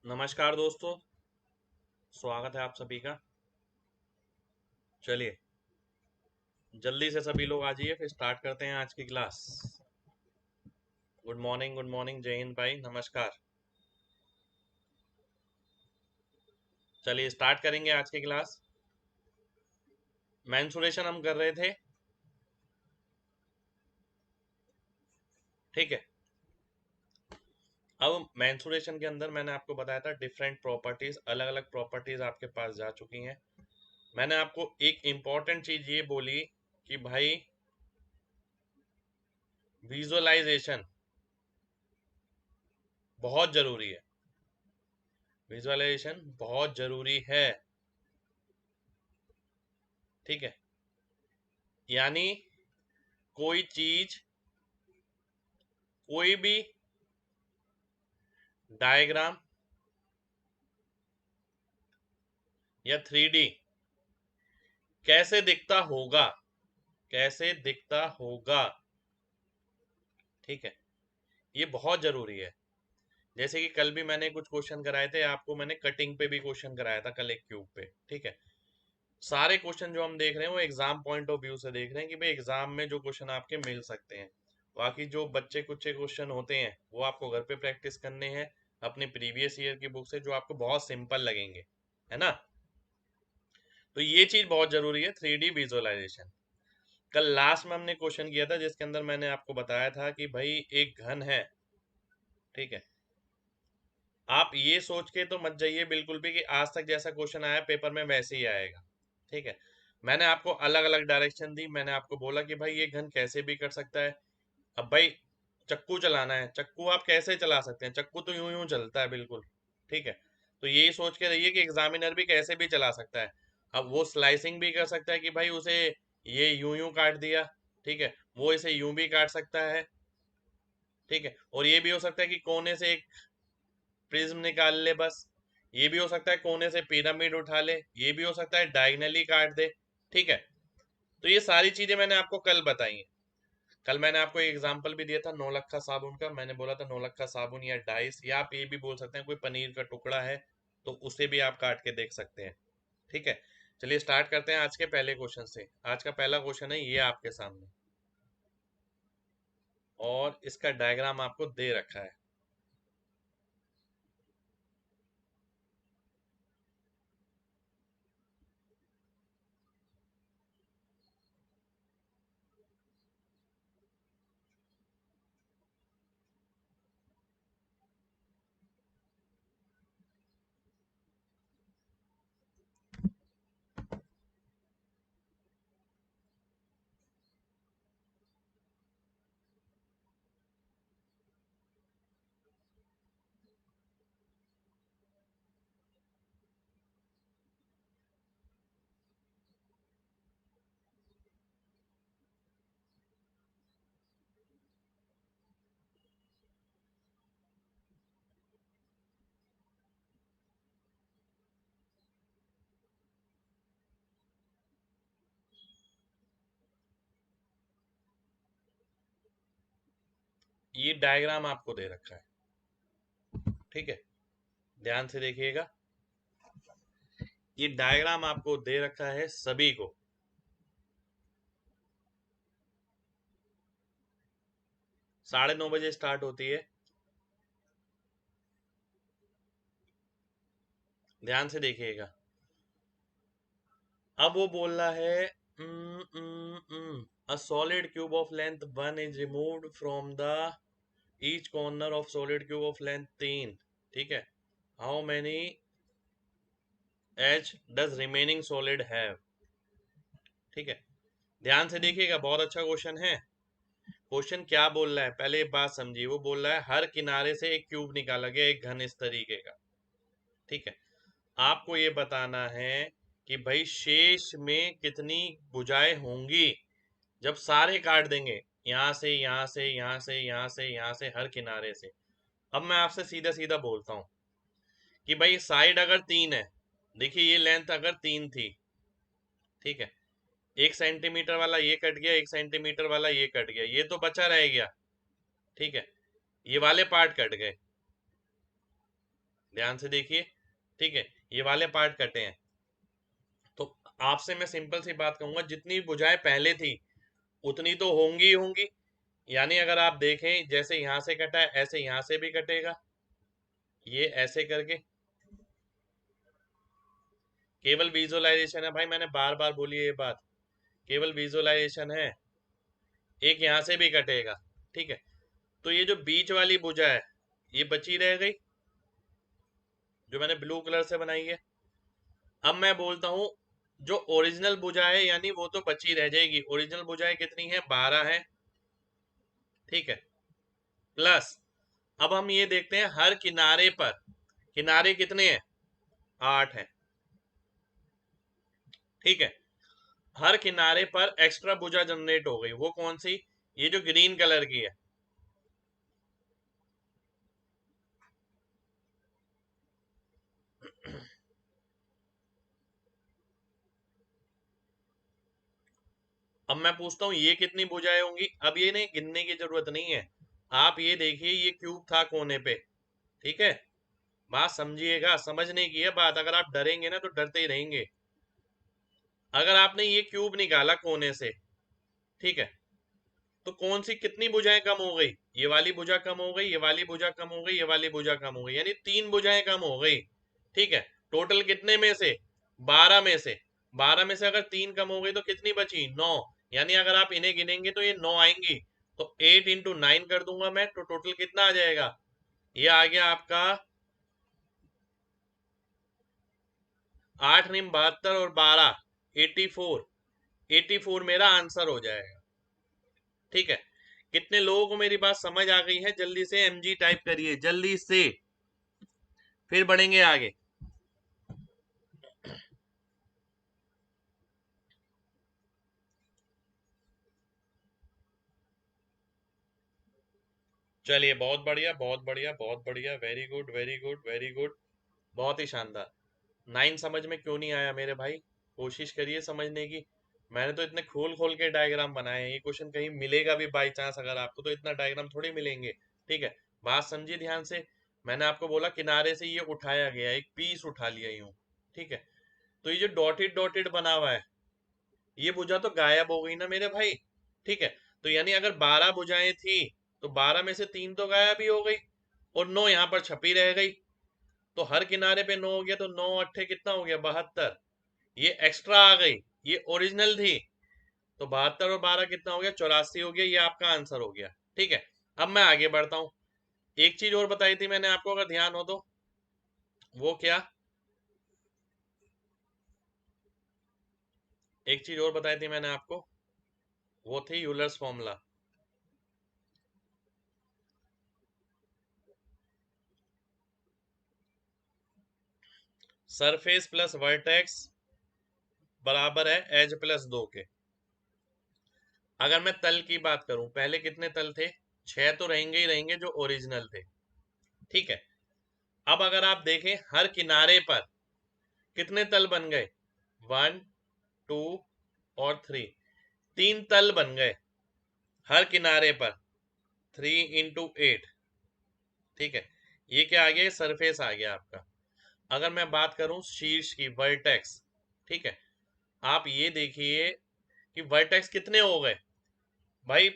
नमस्कार दोस्तों, स्वागत है आप सभी का। चलिए जल्दी से सभी लोग आ जाइए, फिर स्टार्ट करते हैं आज की क्लास। गुड मॉर्निंग जय हिंद भाई, नमस्कार। चलिए स्टार्ट करेंगे आज की क्लास। मेंसुरेशन हम कर रहे थे, ठीक है। अब मेंसुरेशन के अंदर मैंने आपको बताया था डिफरेंट प्रॉपर्टीज, अलग अलग प्रॉपर्टीज आपके पास जा चुकी हैं। मैंने आपको एक इम्पॉर्टेंट चीज ये बोली कि भाई विजुअलाइजेशन बहुत जरूरी है। विजुअलाइजेशन बहुत जरूरी है, ठीक है। यानी कोई चीज, कोई भी डायग्राम या 3D कैसे दिखता होगा, कैसे दिखता होगा, ठीक है, ये बहुत जरूरी है। जैसे कि कल भी मैंने कुछ क्वेश्चन कराए थे आपको, मैंने कटिंग पे भी क्वेश्चन कराया था कल एक क्यूब पे, ठीक है। सारे क्वेश्चन जो हम देख रहे हैं वो एग्जाम पॉइंट ऑफ व्यू से देख रहे हैं कि भाई एग्जाम में जो क्वेश्चन आपके मिल सकते हैं। बाकी जो बच्चे कुछ क्वेश्चन होते हैं वो आपको घर पे प्रैक्टिस करने हैं अपने प्रीवियस ईयर की बुक से, जो आपको बहुत सिंपल लगेंगे, है ना। तो ये चीज बहुत जरूरी है, 3D विजुअलाइजेशन। कल लास्ट में हमने क्वेश्चन किया था जिसके अंदर मैंने आपको बताया था कि भाई एक घन है, ठीक है। आप ये सोच के तो मत जाइए बिल्कुल भी कि आज तक जैसा क्वेश्चन आया पेपर में वैसे ही आएगा, ठीक है। मैंने आपको अलग अलग डायरेक्शन दी, मैंने आपको बोला कि भाई ये घन कैसे भी कर सकता है। अब भाई चक्कू चलाना है, चक्कू आप कैसे चला सकते हैं, चक्कू तो यूं यूं चलता है बिल्कुल, ठीक है। तो यही सोच के रहिए कि एग्जामिनर भी कैसे भी चला सकता है। अब वो स्लाइसिंग भी कर सकता है कि भाई उसे ये यूं यूं काट दिया, ठीक है, वो इसे यूं भी काट सकता है, ठीक है। और ये भी हो सकता है कि कोने से एक प्रिज्म निकाल ले बस। ये भी हो सकता है कोने से पिरामिड उठा ले, ये भी हो सकता है डायगनली काट दे, ठीक है। तो ये सारी चीजें मैंने आपको कल बताई हैं। कल मैंने आपको एक एग्जांपल भी दिया था नौलखा साबुन का। मैंने बोला था नौलखा साबुन या डाइस, या आप ये भी बोल सकते हैं कोई पनीर का टुकड़ा है तो उसे भी आप काट के देख सकते हैं, ठीक है। चलिए स्टार्ट करते हैं आज के पहले क्वेश्चन से। आज का पहला क्वेश्चन है ये आपके सामने, और इसका डायग्राम आपको दे रखा है। ये डायग्राम आपको दे रखा है, ठीक है, ध्यान से देखिएगा। ये डायग्राम आपको दे रखा है सभी को। 9:30 बजे स्टार्ट होती है, ध्यान से देखिएगा। अब वो बोल रहा है a solid cube of length 1 is removed from the each corner of solid cube of length 3, ठीक है। how many edge does remaining solid have, ठीक है। ध्यान से देखिएगा, बहुत अच्छा क्वेश्चन है। क्वेश्चन क्या बोल रहा है पहले एक बात समझिए। वो बोल रहा है हर किनारे से एक क्यूब निकाला गया, एक घन इस तरीके का, ठीक है। आपको ये बताना है कि भाई शेष में कितनी भुजाएं होंगी जब सारे काट देंगे, यहां से यहां से यहां से यहां से यहां से हर किनारे से। अब मैं आपसे सीधा सीधा बोलता हूं कि भाई साइड अगर 3 है, देखिए ये लेंथ अगर 3 थी, ठीक है, 1 सेंटीमीटर वाला ये कट गया, 1 सेंटीमीटर वाला ये कट गया, ये तो बचा रह गया, ठीक है। ये वाले पार्ट कट गए, ध्यान से देखिए, ठीक है, ये वाले पार्ट कटे हैं। तो आपसे मैं सिंपल सी बात कहूंगा, जितनी भुजाएं पहले थी उतनी तो होंगी ही होंगी। यानी अगर आप देखें, जैसे यहां से कटा है ऐसे यहां से भी कटेगा, ये ऐसे करके। केवल विजुअलाइजेशन है भाई, मैंने बार बार बोली ये बात, केवल विजुअलाइजेशन है। एक यहां से भी कटेगा, ठीक है। तो ये जो बीच वाली भुजा है ये बची रह गई, जो मैंने ब्लू कलर से बनाई है। अब मैं बोलता हूं, जो ओरिजिनल भुजा है यानी वो तो बची रह जाएगी। ओरिजिनल भुजाएं कितनी है? 12 है, ठीक है। प्लस अब हम ये देखते हैं हर किनारे पर, किनारे कितने हैं? 8 है, ठीक है। हर किनारे पर एक्स्ट्रा भुजा जनरेट हो गई, वो कौन सी? ये जो ग्रीन कलर की है। अब मैं पूछता हूं ये कितनी भुजाएं होंगी? अब ये नहीं गिनने की जरूरत नहीं है, आप ये देखिए ये क्यूब था कोने पे, ठीक है। बात समझिएगा, समझने की है बात, अगर आप डरेंगे ना तो डरते ही रहेंगे। अगर आपने ये क्यूब निकाला कोने से, ठीक है, तो कौन सी कितनी भुजाएं कम हो गई? ये वाली भुजा कम हो गई, ये वाली भुजा कम हो गई, ये वाली भुजा कम हो गई, यानी 3 भुजाएं कम हो गई, ठीक है। टोटल कितने में से? 12 में से। 12 में से अगर 3 कम हो गई तो कितनी बची? 9। यानी अगर आप इन्हें गिनेंगे तो ये 9 आएंगी। तो 8 इंटू 9 कर दूंगा मैं, तो टोटल कितना आ जाएगा? ये आ गया आपका 8 निम 72 और 12 84। 84 मेरा आंसर हो जाएगा, ठीक है। कितने लोगों को मेरी बात समझ आ गई है? जल्दी से एमजी टाइप करिए जल्दी से, फिर बढ़ेंगे आगे। चलिए, बहुत बढ़िया बहुत बढ़िया बहुत बढ़िया, very good very good very good, बहुत ही शानदार। 9 समझ में क्यों नहीं आया मेरे भाई? कोशिश करिए समझने की। मैंने तो इतने खोल खोल के डायग्राम बनाए हैं, ये क्वेश्चन कहीं मिलेगा भी बाई चांस अगर आपको, तो इतना डायग्राम थोड़ी मिलेंगे, ठीक है। बात समझिए ध्यान से। मैंने आपको बोला किनारे से ये उठाया गया, एक पीस उठा लिया यूं, ठीक है। तो ये जो डॉटेड डॉटेड बना हुआ है, ये भुजा तो गायब हो गई ना मेरे भाई, ठीक है। तो यानी अगर 12 भुजाएं थी तो 12 में से 3 तो गायब ही हो गई, और 9 यहाँ पर छपी रह गई। तो हर किनारे पे 9 हो गया, तो 9 अट्ठे कितना हो गया? 72। ये एक्स्ट्रा आ गई, ये ओरिजिनल थी। तो 72 और 12 कितना हो गया? 84 हो गया, ये आपका आंसर हो गया, ठीक है। अब मैं आगे बढ़ता हूं। एक चीज और बताई थी मैंने आपको, अगर ध्यान हो तो, वो क्या? एक चीज और बताई थी मैंने आपको, वो थी Euler's formula. Surface plus vertex बराबर है एज प्लस 2 के। अगर मैं तल की बात करूं, पहले कितने तल थे? 6 तो रहेंगे ही रहेंगे जो ओरिजिनल थे, ठीक है। अब अगर आप देखें हर किनारे पर कितने तल बन गए? 1 2 और 3, 3 तल बन गए हर किनारे पर, 3 into 8, ठीक है। ये क्या आ गया? सरफेस आ गया आपका। अगर मैं बात करूं शीर्ष की, वर्टेक्स, ठीक है। आप ये देखिए कि वर्टेक्स कितने हो गए भाई।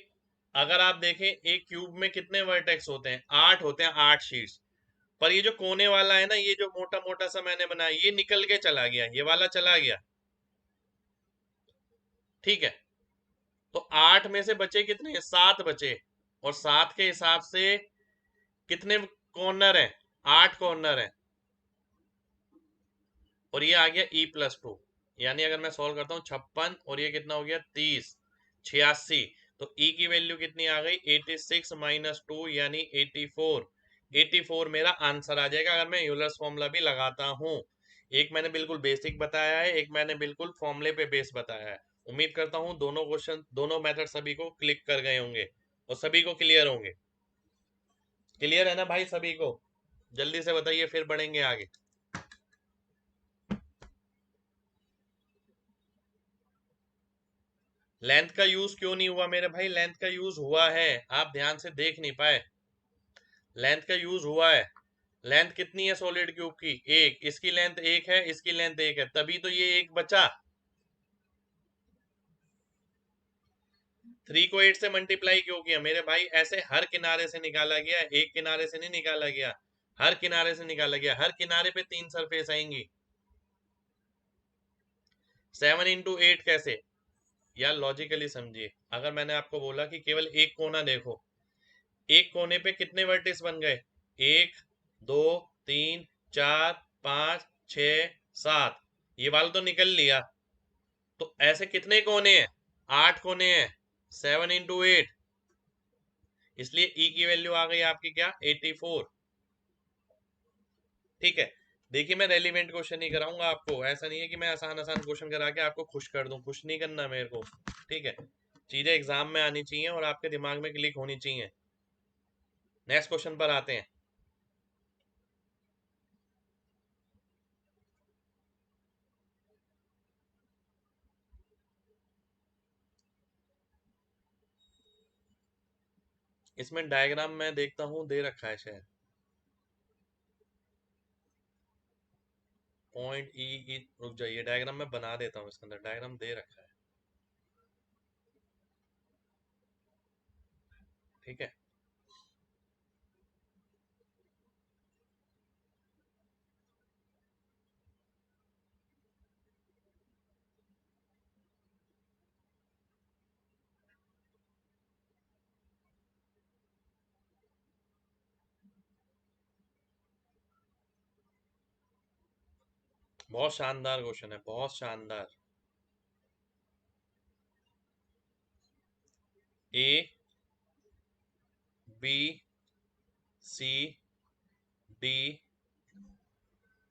अगर आप देखें एक क्यूब में कितने वर्टेक्स होते हैं? 8 होते हैं, 8 शीर्ष। पर ये जो कोने वाला है ना, ये जो मोटा मोटा सा मैंने बनाया, ये निकल के चला गया, ये वाला चला गया, ठीक है। तो 8 में से बचे कितने? 7 बचे। और 7 के हिसाब से कितने कॉर्नर हैं? 8 कॉर्नर हैं। और ये आ गया E+2, यानी अगर मैं सॉल्व करता हूँ 56, और ये कितना हो गया? 30, 86। तो E की वैल्यू कितनी आ गई? 86 माइनस 2 यानी 84। 84 मेरा आंसर आ जाएगा अगर मैं यूलर्स फॉर्मूला भी लगाता हूँ। एक मैंने बिल्कुल बेसिक बताया है, एक मैंने बिल्कुल फॉर्मूले पे बेस बताया है। उम्मीद करता हूँ दोनों क्वेश्चन, दोनों मेथड सभी को क्लिक कर गए होंगे और सभी को क्लियर होंगे। क्लियर है ना भाई सभी को? जल्दी से बताइए, फिर बढ़ेंगे आगे। लेंथ का यूज क्यों नहीं हुआ मेरे भाई? लेंथ का यूज हुआ है, आप ध्यान से देख नहीं पाए। लेंथ का यूज हुआ है। लेंथ कितनी है सॉलिड क्यूब की? एक। इसकी लेंथ एक है, इसकी लेंथ एक है, तभी तो ये एक बचा। 3 को 8 से मल्टीप्लाई क्यों किया मेरे भाई? ऐसे हर किनारे से निकाला गया, एक किनारे से नहीं निकाला गया, हर किनारे से निकाला गया। हर किनारे पे 3 सरफेस आएंगी। 7 इंटू 8 कैसे? यार लॉजिकली समझिए। अगर मैंने आपको बोला कि केवल एक कोना देखो, एक कोने पे कितने वर्टिस बन गए? 1 2 3 4 5 6 7। ये वाला तो निकल लिया। तो ऐसे कितने कोने हैं? 8 कोने हैं। 7 इंटू 8, इसलिए ई की वैल्यू आ गई आपकी क्या? 84। ठीक है। देखिए मैं रेलिवेंट क्वेश्चन ही कराऊंगा आपको, ऐसा नहीं है कि मैं आसान आसान क्वेश्चन करा के आपको खुश कर दूं। खुश नहीं करना मेरे को, ठीक है। चीजें एग्जाम में आनी चाहिए और आपके दिमाग में क्लिक होनी चाहिए। नेक्स्ट क्वेश्चन पर आते हैं। इसमें डायग्राम मैं देखता हूं दे रखा है शायद। पॉइंट ई, रुक जाइए, डायग्राम मैं बना देता हूँ। इसके अंदर डायग्राम दे रखा है, ठीक है। बहुत शानदार क्वेश्चन है, बहुत शानदार। A B C D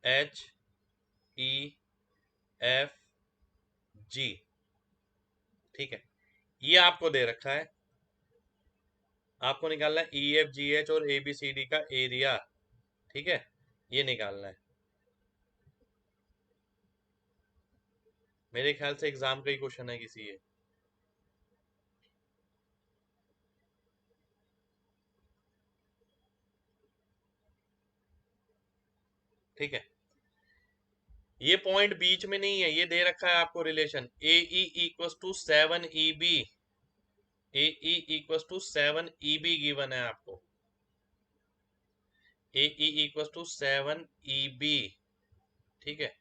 H E F G, ठीक है। ये आपको दे रखा है, आपको निकालना है ई एफ जी एच और ए बी सी डी का एरिया, ठीक है। ये निकालना है। मेरे ख्याल से एग्जाम का ही क्वेश्चन है किसी ये, ठीक है। ये पॉइंट बीच में नहीं है, ये दे रखा है आपको relation A E equal to 7 E B. A E equal to 7 E B given है आपको। A E equal to 7 E B, ठीक है।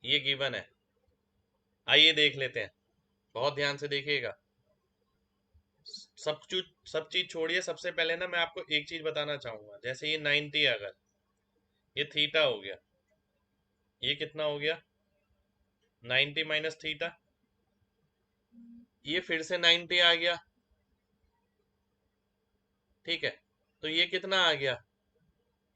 ये गिवन है। आइए देख लेते हैं, बहुत ध्यान से देखिएगा। सब चीज छोड़िए। सबसे पहले ना मैं आपको एक चीज बताना चाहूंगा। जैसे ये 90, अगर ये थीटा हो गया, ये कितना हो गया? 90 माइनस थीटा। ये फिर से 90 आ गया, ठीक है। तो ये कितना आ गया?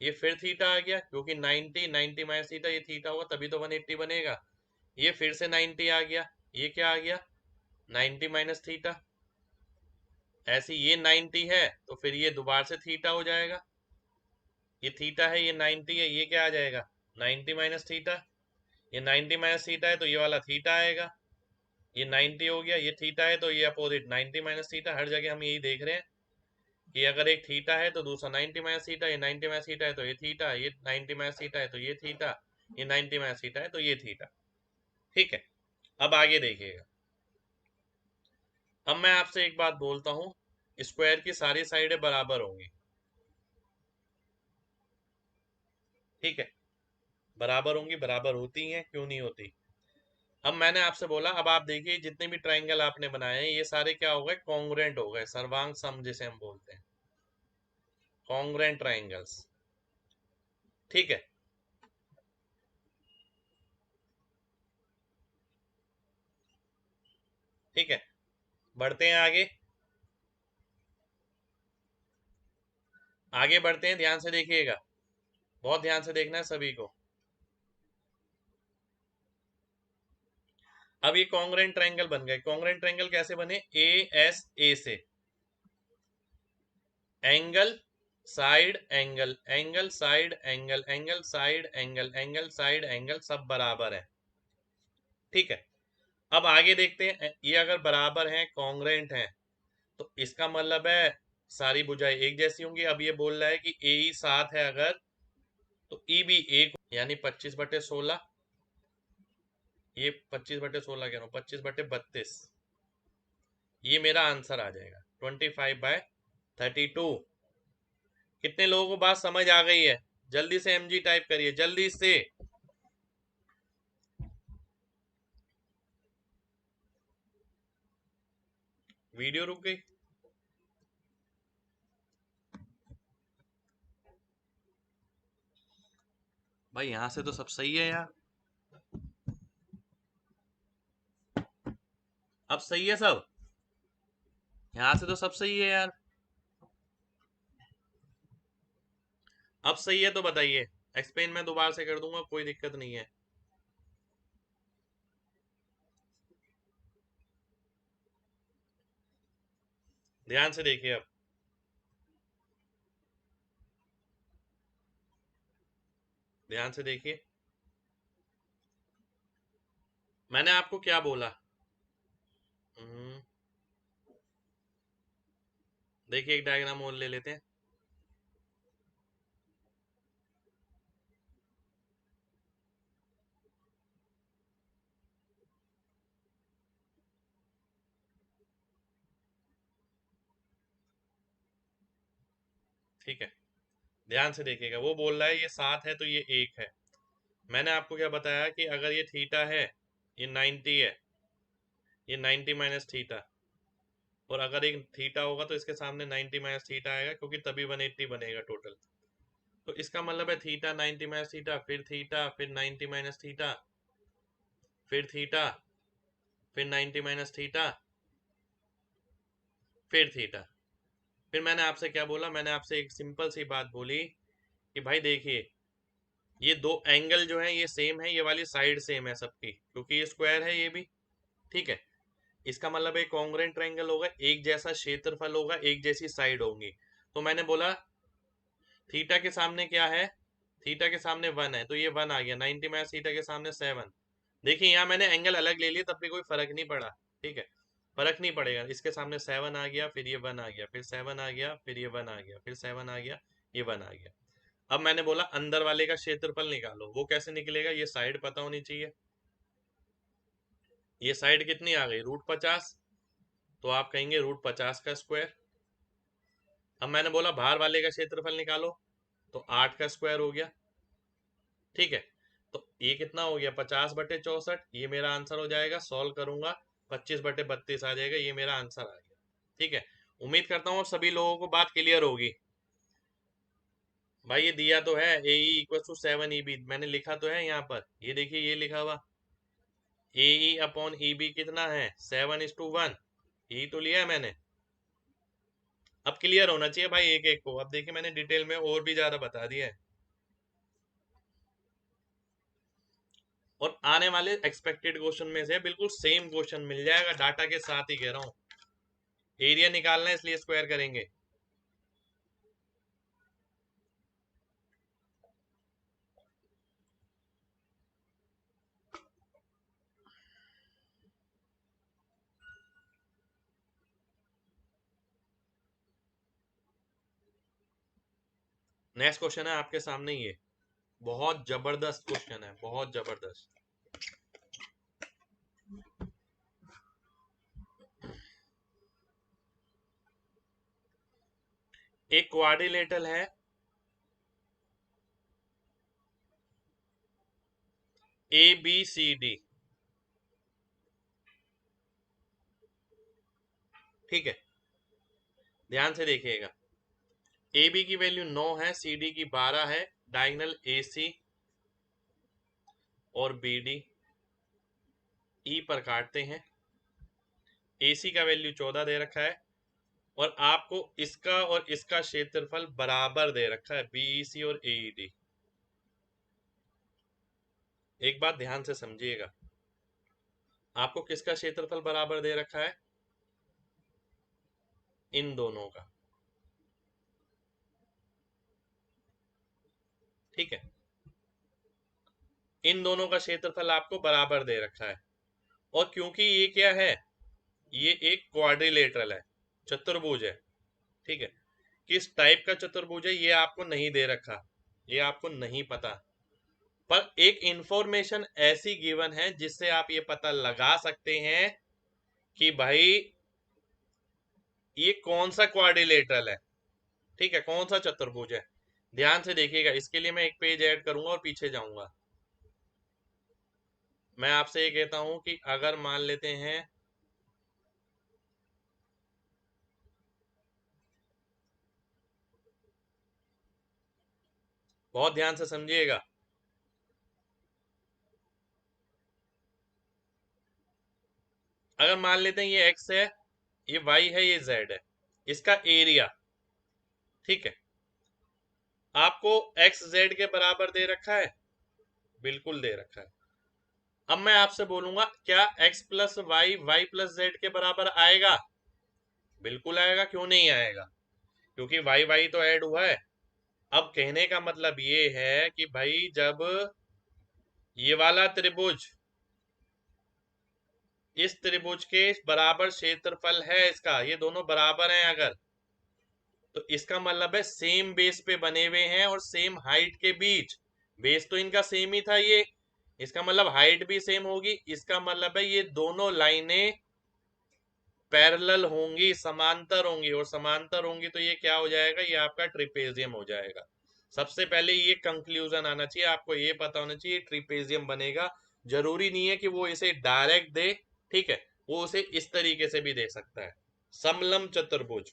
ये फिर थीटा आ गया, क्योंकि 90 माइनस थीटा, ये थीटा होगा तभी तो 180 बनेगा। ये फिर से 90 आ गया। ये क्या आ गया? 90 माइनस थीटा। ऐसे ये 90 है तो फिर ये दोबारा से थीटा हो जाएगा। ये थीटा है, ये 90 है, ये क्या आ जाएगा? 90 माइनस थीटा। ये 90 माइनस थीटा है तो ये वाला थीटा आएगा। ये 90 हो गया, ये थीटा है तो ये अपोजिट 90 माइनस थीटा। हर जगह हम यही देख रहे हैं कि अगर एक थीटा है तो दूसरा 90 माइनस थीटा। ये 90 माइनस थीटा है तो ये थीटा, ये 90 माइनस थीटा है तो ये थीटा, ये 90 माइनस थीटा है तो ये थीटा, ठीक है। अब आगे देखिएगा। अब मैं आपसे एक बात बोलता हूं, स्क्वायर की सारी साइडें बराबर होंगी, ठीक है। बराबर होंगी, बराबर होती हैं, क्यों नहीं होती? अब मैंने आपसे बोला, अब आप देखिए जितने भी ट्राइंगल आपने बनाए हैं ये सारे क्या हो गए? कॉन्ग्रुएंट हो गए, सर्वांग सम जिसे हम बोलते हैं, कॉन्ग्रुएंट ट्राइंगल्स, ठीक है। ठीक है, बढ़ते हैं आगे। आगे बढ़ते हैं, ध्यान से देखिएगा, बहुत ध्यान से देखना है सभी को। अब ये कॉन्ग्रुएंट ट्रायंगल बन गए। कॉन्ग्रुएंट ट्रायंगल कैसे बने? ए एस ए से angle side angle, angle side angle, angle side angle, angle side angle, सब बराबर है, ठीक है। अब आगे देखते हैं, ये अगर बराबर हैं, कॉन्ग्रुएंट हैं, तो इसका मतलब है सारी भुजाएं एक जैसी होंगी। अब ये बोल रहा है कि ए ई 7 है अगर, तो ई भी 1, यानी 25/16। ये 25/16 कह रहा हूँ, 25/32। ये मेरा आंसर आ जाएगा 25/32। कितने लोगों को बात समझ आ गई है? जल्दी से एमजी टाइप करिए, जल्दी से। वीडियो रुक गई। भाई यहां से तो सब सही है यार, अब सही है सब, यहां से तो सब सही है यार। अब सही है तो बताइए, एक्सप्लेन मैं दोबारा से कर दूंगा, कोई दिक्कत नहीं है। ध्यान से देखिए, अब ध्यान से देखिए, मैंने आपको क्या बोला। हम्म, देखिए एक डायग्राम और ले लेते हैं। ठीक है, ध्यान से देखिएगा, वो बोल रहा है ये 7 है तो ये 1 है। मैंने आपको क्या बताया कि अगर ये थीटा है, ये 90 है, ये 90 माइनस थीटा, और अगर एक थीटा होगा तो इसके सामने 90 माइनस थीटा आएगा, क्योंकि तभी 180 बनेगा टोटल। तो इसका मतलब है थीटा 90 माइनस थीटा, फिर 90 माइनस थीटा, फिर थीटा, फिर 90 माइनस थीटा, फिर थीटा। फिर मैंने आपसे क्या बोला, मैंने आपसे एक सिंपल सी बात बोली कि भाई देखिए, ये दो एंगल जो है ये सेम है, ये वाली साइड सेम है सबकी, क्योंकि ये स्क्वायर है ये भी। ठीक है, इसका मतलब एक कॉन्ग्रुएंट ट्रायंगल होगा, एक जैसा क्षेत्रफल होगा, एक जैसी साइड होंगी। तो मैंने बोला थीटा के सामने क्या है, थीटा के सामने 1 है, तो ये 1 आ गया, 90 माइनस थीटा के सामने 7। देखिए यहाँ मैंने एंगल अलग ले लिया, तब भी कोई फर्क नहीं पड़ा। ठीक है, फर्क नहीं पड़ेगा, इसके सामने 7 आ गया, फिर ये 1 आ गया, फिर 7 आ गया, फिर ये 1 आ गया, फिर 7 आ गया, ये 1 आ गया। अब मैंने बोला अंदर वाले का क्षेत्रफल निकालो, वो कैसे निकलेगा, ये साइड पता होनी चाहिए। ये साइड कितनी आ गई, √50, तो आप कहेंगे √50 का स्क्वायर। अब मैंने बोला बाहर वाले का क्षेत्रफल निकालो, तो 8 का स्क्वायर हो गया। ठीक है, तो ये कितना हो गया, 50/64, ये मेरा आंसर हो जाएगा। सॉल्व करूंगा, 25/32 आ जाएगा, ये मेरा आंसर आ गया। ठीक है, उम्मीद करता हूँ सभी लोगों को बात क्लियर होगी। भाई ये दिया तो है ए इक्वल टू 7 EB, मैंने लिखा तो है यहाँ पर, ये देखिए ये लिखा हुआ AE/EB कितना है, 7:1, यही तो लिया है मैंने। अब क्लियर होना चाहिए भाई एक एक को। अब देखिए मैंने डिटेल में और भी ज्यादा बता दिया है, और आने वाले एक्सपेक्टेड क्वेश्चन में से बिल्कुल सेम क्वेश्चन मिल जाएगा, डाटा के साथ ही कह रहा हूँ। एरिया निकालना है इसलिए स्क्वायर करेंगे। नेक्स्ट क्वेश्चन है आपके सामने, ये बहुत जबरदस्त क्वेश्चन है, बहुत जबरदस्त। एक क्वाड्रिलेटरल है ABCD। ठीक है, ध्यान से देखिएगा, AB की वैल्यू 9 है, CD की 12 है, डायगोनल AC और BD E पर काटते हैं। AC का वैल्यू 14 दे रखा है, और आपको इसका और इसका क्षेत्रफल बराबर दे रखा है, BEC और AED। एक बात ध्यान से समझिएगा, आपको किसका क्षेत्रफल बराबर दे रखा है, इन दोनों का। ठीक है, इन दोनों का क्षेत्रफल आपको बराबर दे रखा है, और क्योंकि ये क्या है, ये एक क्वाड्रिलेटरल है, चतुर्भुज है। ठीक है, किस टाइप का चतुर्भुज है ये आपको नहीं दे रखा, ये आपको नहीं पता, पर एक इंफॉर्मेशन ऐसी गिवन है जिससे आप ये पता लगा सकते हैं कि भाई ये कौन सा क्वाड्रिलेटरल है, ठीक है, कौन सा चतुर्भुज है। ध्यान से देखिएगा, इसके लिए मैं एक पेज ऐड करूंगा और पीछे जाऊंगा। मैं आपसे ये कहता हूं कि अगर मान लेते हैं बहुत ध्यान से समझिएगा, अगर मान लेते हैं ये x है, ये y है, ये z है, इसका एरिया, ठीक है, आपको x z के बराबर दे रखा है, बिल्कुल दे रखा है। अब मैं आपसे बोलूंगा क्या x plus Y Y plus Z के बराबर आएगा? बिल्कुल आएगा, क्यों नहीं आएगा, क्योंकि वाई वाई तो ऐड हुआ है। अब कहने का मतलब ये है कि भाई जब ये वाला त्रिभुज इस त्रिभुज के बराबर क्षेत्रफल है इसका, ये दोनों बराबर हैं अगर, तो इसका मतलब है सेम बेस पे बने हुए हैं और सेम हाइट के बीच, बेस तो इनका सेम ही था ये, इसका मतलब हाइट भी सेम होगी, इसका मतलब है ये दोनों लाइनें पैरेलल होंगी, समांतर होंगी, और समांतर होंगी तो ये क्या हो जाएगा, ये आपका ट्रिपेजियम हो जाएगा। सबसे पहले ये कंक्लूजन आना चाहिए, आपको ये पता होना चाहिए ट्रिपेजियम बनेगा। जरूरी नहीं है कि वो इसे डायरेक्ट दे, ठीक है, वो उसे इस तरीके से भी दे सकता है, समलम चतुर्भुज।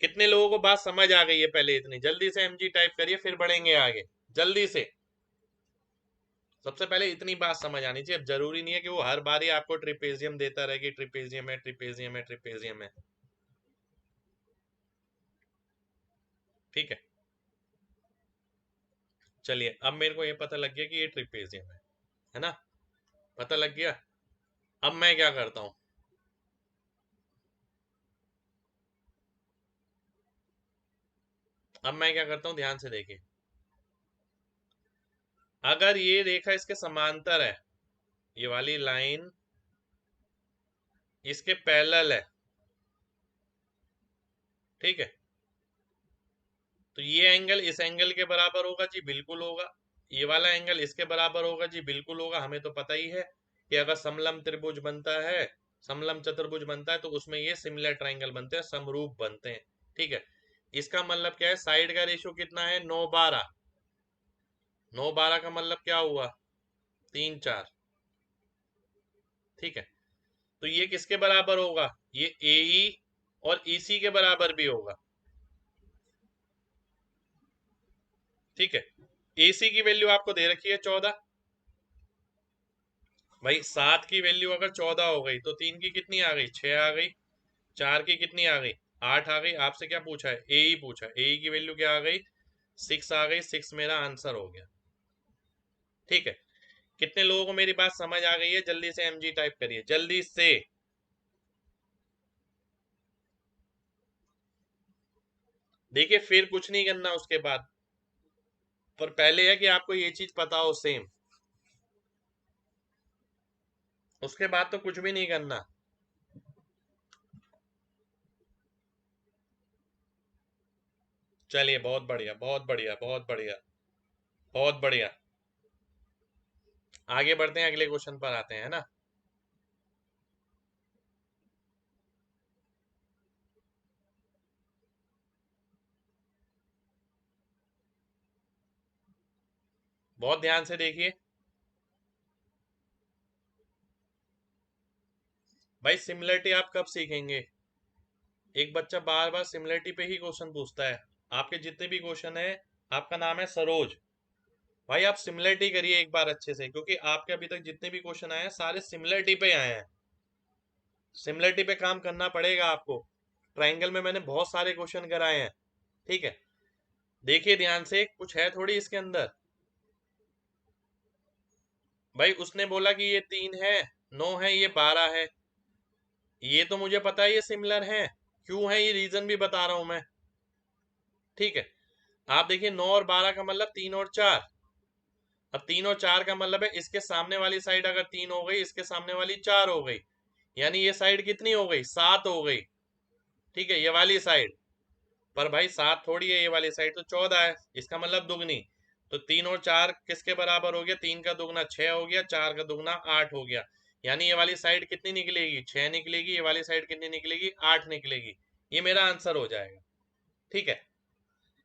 कितने लोगों को बात समझ आ गई है? पहले इतनी जल्दी से एमजी टाइप करिए, फिर बढ़ेंगे आगे जल्दी से। सबसे पहले इतनी बात समझ आनी चाहिए। अब जरूरी नहीं है कि वो हर बार ही आपको ट्रिपेजियम देता रहे कि ट्रिपेजियम है, ट्रिपेजियम है, ट्रिपेजियम है, ठीक है। चलिए, अब मेरे को ये पता लग गया कि ये ट्रिपेजियम है ना, पता लग गया। अब मैं क्या करता हूं, अब मैं क्या करता हूं, ध्यान से देखिए, अगर ये रेखा इसके समांतर है, ये वाली लाइन इसके पैरेलल है, ठीक है, तो ये एंगल इस एंगल के बराबर होगा जी, बिल्कुल होगा। ये वाला एंगल इसके बराबर होगा जी, बिल्कुल होगा। हमें तो पता ही है कि अगर समलम त्रिभुज बनता है, समलम चतुर्भुज बनता है, तो उसमें ये सिमिलर ट्राइंगल बनते हैं, समरूप बनते हैं, ठीक है। इसका मतलब क्या है, साइड का रेशियो कितना है, 9:12। 9:12 का मतलब क्या हुआ, 3:4, ठीक है। तो ये किसके बराबर होगा, ये AE और EC के बराबर भी होगा, ठीक है। AC की वैल्यू आपको दे रखी है 14, भाई 7 की वैल्यू अगर 14 हो गई तो 3 की कितनी आ गई, 6 आ गई, 4 की कितनी आ गई, 8 आ गई। आपसे क्या पूछा है, AE पूछा है, AE की वैल्यू क्या आ गई, 6 आ गई, 6 मेरा आंसर हो गया, ठीक है। कितने लोगों को मेरी बात समझ आ गई है? जल्दी से MG टाइप करिए, जल्दी से। देखिए, फिर कुछ नहीं करना उसके बाद, पर पहले है कि आपको ये चीज पता हो सेम, उसके बाद तो कुछ भी नहीं करना। चलिए, बहुत बढ़िया, बहुत बढ़िया, बहुत बढ़िया, बहुत बढ़िया। आगे बढ़ते हैं, अगले क्वेश्चन पर आते हैं ना। बहुत ध्यान से देखिए भाई, सिमिलरिटी आप कब सीखेंगे? एक बच्चा बार बार सिमिलरिटी पे ही क्वेश्चन पूछता है। आपके जितने भी क्वेश्चन है, आपका नाम है सरोज, भाई आप सिमिलरिटी करिए एक बार अच्छे से, क्योंकि आपके अभी तक जितने भी क्वेश्चन आए हैं सारे सिमिलरिटी पे आए हैं। सिमिलरिटी पे काम करना पड़ेगा आपको। ट्राइंगल में मैंने बहुत सारे क्वेश्चन कराए हैं, ठीक है। देखिए ध्यान से, कुछ है थोड़ी इसके अंदर। भाई उसने बोला कि ये 3 है, 9 है, ये 12 है, ये तो मुझे पता है ये सिमिलर है, क्यों है ये रीजन भी बता रहा हूं मैं, ठीक है। आप देखिए, 9 और 12 का मतलब 3 और 4। अब 3 और 4 का मतलब है इसके सामने वाली साइड अगर 3 हो गई, इसके सामने वाली 4 हो गई, यानी ये साइड कितनी हो गई, 7 हो गई, ठीक है, ये वाली साइड। पर भाई 7 थोड़ी है, ये वाली साइड तो 14 है, इसका मतलब दुगनी। तो 3 और 4 किसके बराबर हो गया? 3 का दुगना 6 हो गया, 4 का दुगना 8 हो गया। यानी ये वाली साइड कितनी निकलेगी? 6 निकलेगी। ये वाली साइड कितनी निकलेगी? 8 निकलेगी। ये मेरा आंसर हो जाएगा। ठीक है,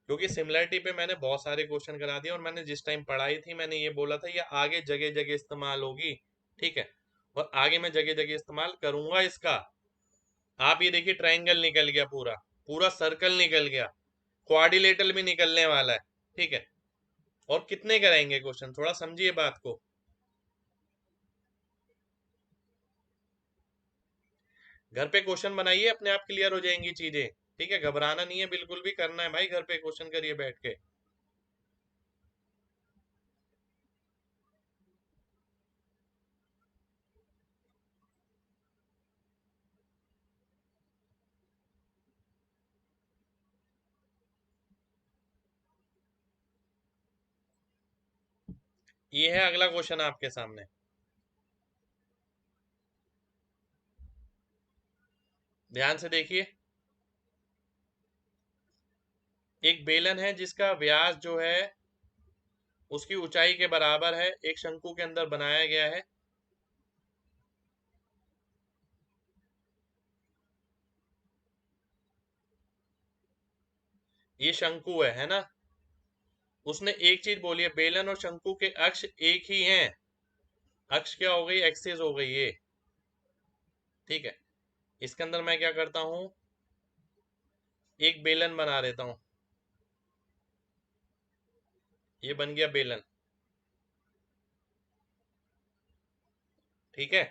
क्योंकि सिमिलरिटी पे मैंने बहुत सारे क्वेश्चन करा दिए, और मैंने जिस टाइम पढ़ाई थी मैंने ये बोला था ये आगे जगह जगह इस्तेमाल होगी। ठीक है, और आगे मैं जगह जगह इस्तेमाल करूंगा इसका। आप ये देखिए, ट्रायंगल निकल गया, पूरा पूरा सर्कल निकल गया, क्वाड्रिलेटरल भी निकलने वाला है। ठीक है, और कितने कराएंगे क्वेश्चन, थोड़ा समझिए बात को। घर पे क्वेश्चन बनाइए, अपने आप क्लियर हो जाएंगी चीजें। ठीक है, घबराना नहीं है बिल्कुल भी, करना है भाई, घर पे क्वेश्चन करिए बैठ के। ये है अगला क्वेश्चन आपके सामने। ध्यान से देखिए, एक बेलन है जिसका व्यास जो है उसकी ऊंचाई के बराबर है, एक शंकु के अंदर बनाया गया है। ये शंकु है ना? उसने एक चीज बोली है, बेलन और शंकु के अक्ष एक ही हैं। अक्ष क्या हो गई? एक्सिस हो गई ये। ठीक है, इसके अंदर मैं क्या करता हूं, एक बेलन बना देता हूं। ये बन गया बेलन। ठीक है,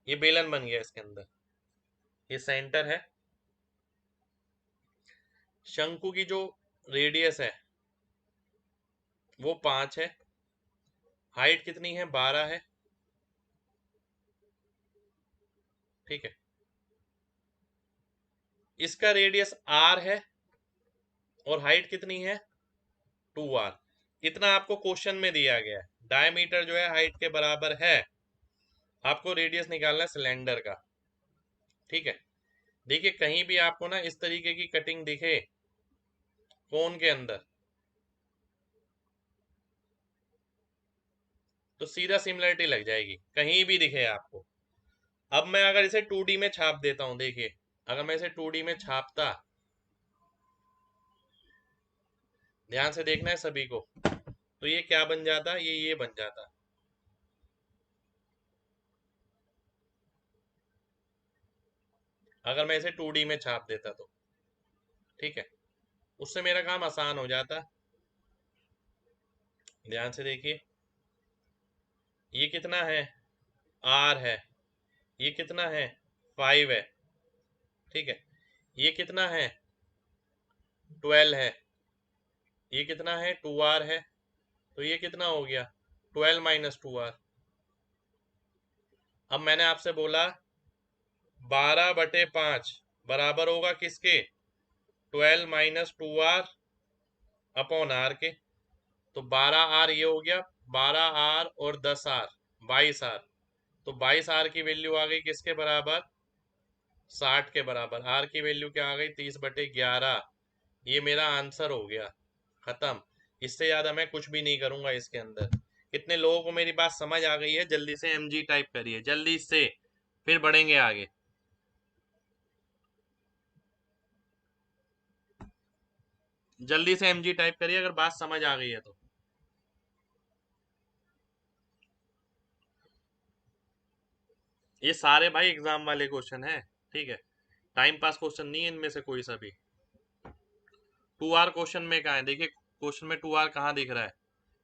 ये बेलन बन गया इसके अंदर। ये सेंटर है। शंकु की जो रेडियस है वो 5 है। हाइट कितनी है? 12 है। ठीक है, इसका रेडियस r है और हाइट कितनी है? 2r। इतना आपको क्वेश्चन में दिया गया है। डायमीटर जो है हाइट के बराबर है। आपको रेडियस निकालना है सिलेंडर का। ठीक है, देखिए कहीं भी आपको ना इस तरीके की कटिंग दिखे कोन के अंदर, तो सीधा सिमिलरिटी लग जाएगी, कहीं भी दिखे आपको। अब मैं अगर इसे 2D में छाप देता हूं, देखिए अगर मैं इसे 2D में छापता, ध्यान से देखना है सभी को, तो ये क्या बन जाता? ये बन जाता। अगर मैं इसे 2D में छाप देता तो। ठीक है, उससे मेरा काम आसान हो जाता। ध्यान से देखिए, ये कितना है? r है। ये कितना है? 5 है। ठीक है, ये कितना है? 12 है। ये कितना है? 2r है। तो ये कितना हो गया? 12 माइनस 2r। अब मैंने आपसे बोला 12/5 बराबर होगा किसके? 12 माइनस 2r अपॉन r के। तो 12r ये हो गया, 12r और 10r 22r। तो 22r की वैल्यू आ गई किसके बराबर? 60 के बराबर। r की वैल्यू क्या आ गई? 30/11। ये मेरा आंसर हो गया, खत्म। इससे ज्यादा मैं कुछ भी नहीं करूंगा इसके अंदर। कितने लोगों को मेरी बात समझ आ गई है? जल्दी से mg टाइप करिए जल्दी से, फिर बढ़ेंगे आगे। जल्दी से mg टाइप करिए अगर बात समझ आ गई है तो। ये सारे भाई एग्जाम वाले क्वेश्चन है। ठीक है, टाइम पास क्वेश्चन नहीं है इनमें से कोई सा भी। 2r क्वेश्चन में कहा है? देखिए क्वेश्चन में 2r कहाँ दिख रहा है?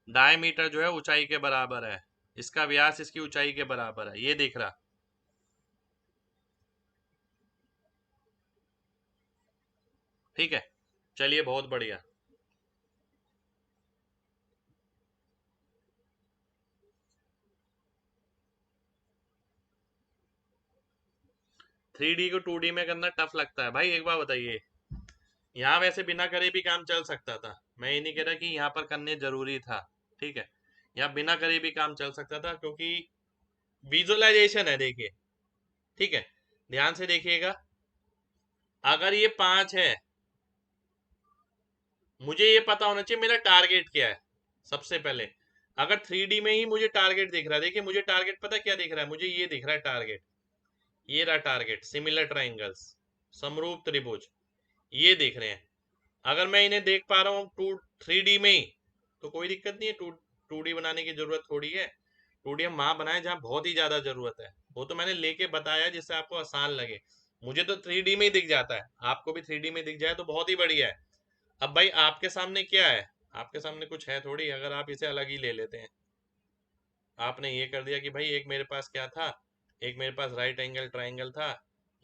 डायमीटर जो है ऊंचाई के बराबर है, इसका व्यास इसकी ऊंचाई के बराबर है, ये दिख रहा। ठीक है, चलिए बहुत बढ़िया। 3D को 2D में करना टफ लगता है भाई, एक बार बताइए। यहाँ वैसे बिना करे भी काम चल सकता था, मैं ये नहीं कह रहा कि यहाँ पर करने जरूरी था। ठीक है, यहाँ बिना करे भी काम चल सकता था, क्योंकि विजुअलाइजेशन है। देखिए, ठीक है, ध्यान से देखिएगा। अगर ये 5 है, मुझे ये पता होना चाहिए मेरा टारगेट क्या है सबसे पहले। अगर 3D में ही मुझे टारगेट दिख रहा है, देखिए मुझे टारगेट पता क्या दिख रहा है, मुझे ये दिख रहा है टारगेट, ये रहा टारगेट, सिमिलर ट्राइंगल्स, समरूप त्रिभुज, ये दिख रहे हैं। अगर मैं इन्हें देख पा रहा हूँ 3D में ही, तो कोई दिक्कत नहीं है। 2D बनाने की जरूरत थोड़ी है। 2D हम वहां बनाए जहां बहुत ही ज्यादा जरूरत है, वो तो मैंने लेके बताया जिससे आपको आसान लगे। मुझे तो 3D में ही दिख जाता है, आपको भी 3D में दिख जाए तो बहुत ही बढ़िया है। अब भाई आपके सामने क्या है, आपके सामने कुछ है थोड़ी, अगर आप इसे अलग ही ले लेते हैं। आपने ये कर दिया कि भाई एक मेरे पास क्या था, एक मेरे पास राइट एंगल ट्राइंगल था,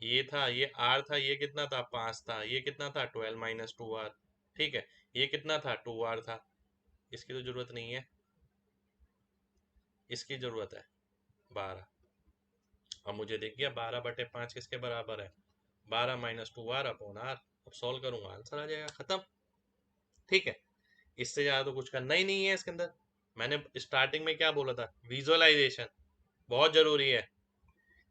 ये था, ये आर था, ये कितना था 5 था, ये कितना था 12 - 2 आर, ठीक है, ये कितना था 2 आर था। इसकी तो जरूरत नहीं है, इसकी जरूरत है 12। अब मुझे देख गया 12/5 किसके बराबर है, 12 - 2 आर/आर। अब सॉल्व करूंगा आंसर आ जाएगा, खत्म। ठीक है, इससे ज्यादा तो कुछ करना ही नहीं है इसके अंदर। मैंने स्टार्टिंग में क्या बोला था, विजुअलाइजेशन बहुत जरूरी है,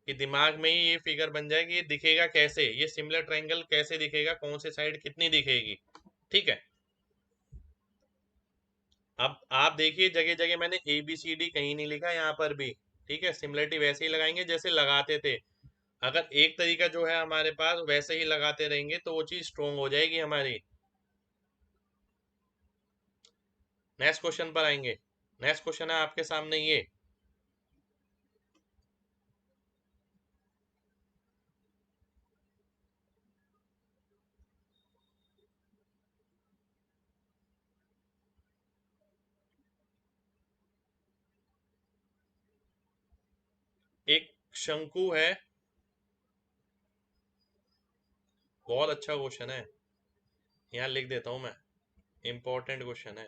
कि दिमाग में ही ये फिगर बन जाए कि ये दिखेगा कैसे, ये सिमिलर ट्रायंगल कैसे दिखेगा, कौन से साइड कितनी दिखेगी। ठीक है, अब आप देखिए जगह जगह मैंने ABCD कहीं नहीं लिखा यहाँ पर भी। ठीक है, सिमिलरिटी वैसे ही लगाएंगे जैसे लगाते थे। अगर एक तरीका जो है हमारे पास वैसे ही लगाते रहेंगे तो वो चीज स्ट्रोंग हो जाएगी हमारी। नेक्स्ट क्वेश्चन पर आएंगे। नेक्स्ट क्वेश्चन है आपके सामने ये, एक शंकु है, बहुत अच्छा क्वेश्चन है, यहाँ लिख देता हूं मैं, इंपॉर्टेंट क्वेश्चन है।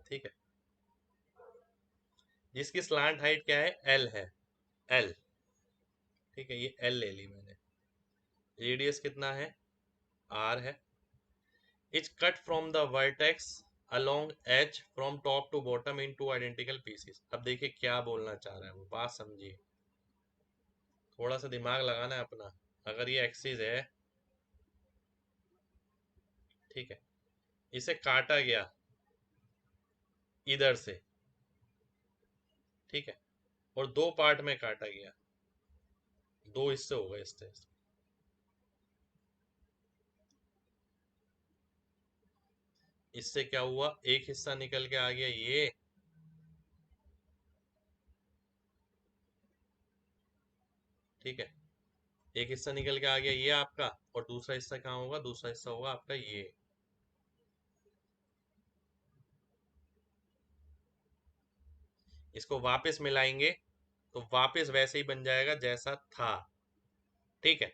ठीक है, जिसकी स्लांट हाइट क्या है, L है, L। ठीक है, ये L ले ली मैंने। रेडियस कितना है, R है। Is cut from the vertex along H from top to bottom in two identical pieces। अब देखिए क्या बोलना चाह रहा है वो, बात समझिए, थोड़ा सा दिमाग लगाना है अपना। अगर ये एक्सिस है, ठीक है, इसे काटा गया इधर से, ठीक है, और दो पार्ट में काटा गया, दो हिस्से हो गए इससे। इससे क्या हुआ, एक हिस्सा निकल के आ गया ये, ठीक है, एक हिस्सा निकल के आ गया ये आपका, और दूसरा हिस्सा कहाँ होगा, दूसरा हिस्सा होगा आपका ये। इसको वापस मिलाएंगे तो वापस वैसे ही बन जाएगा जैसा था। ठीक है,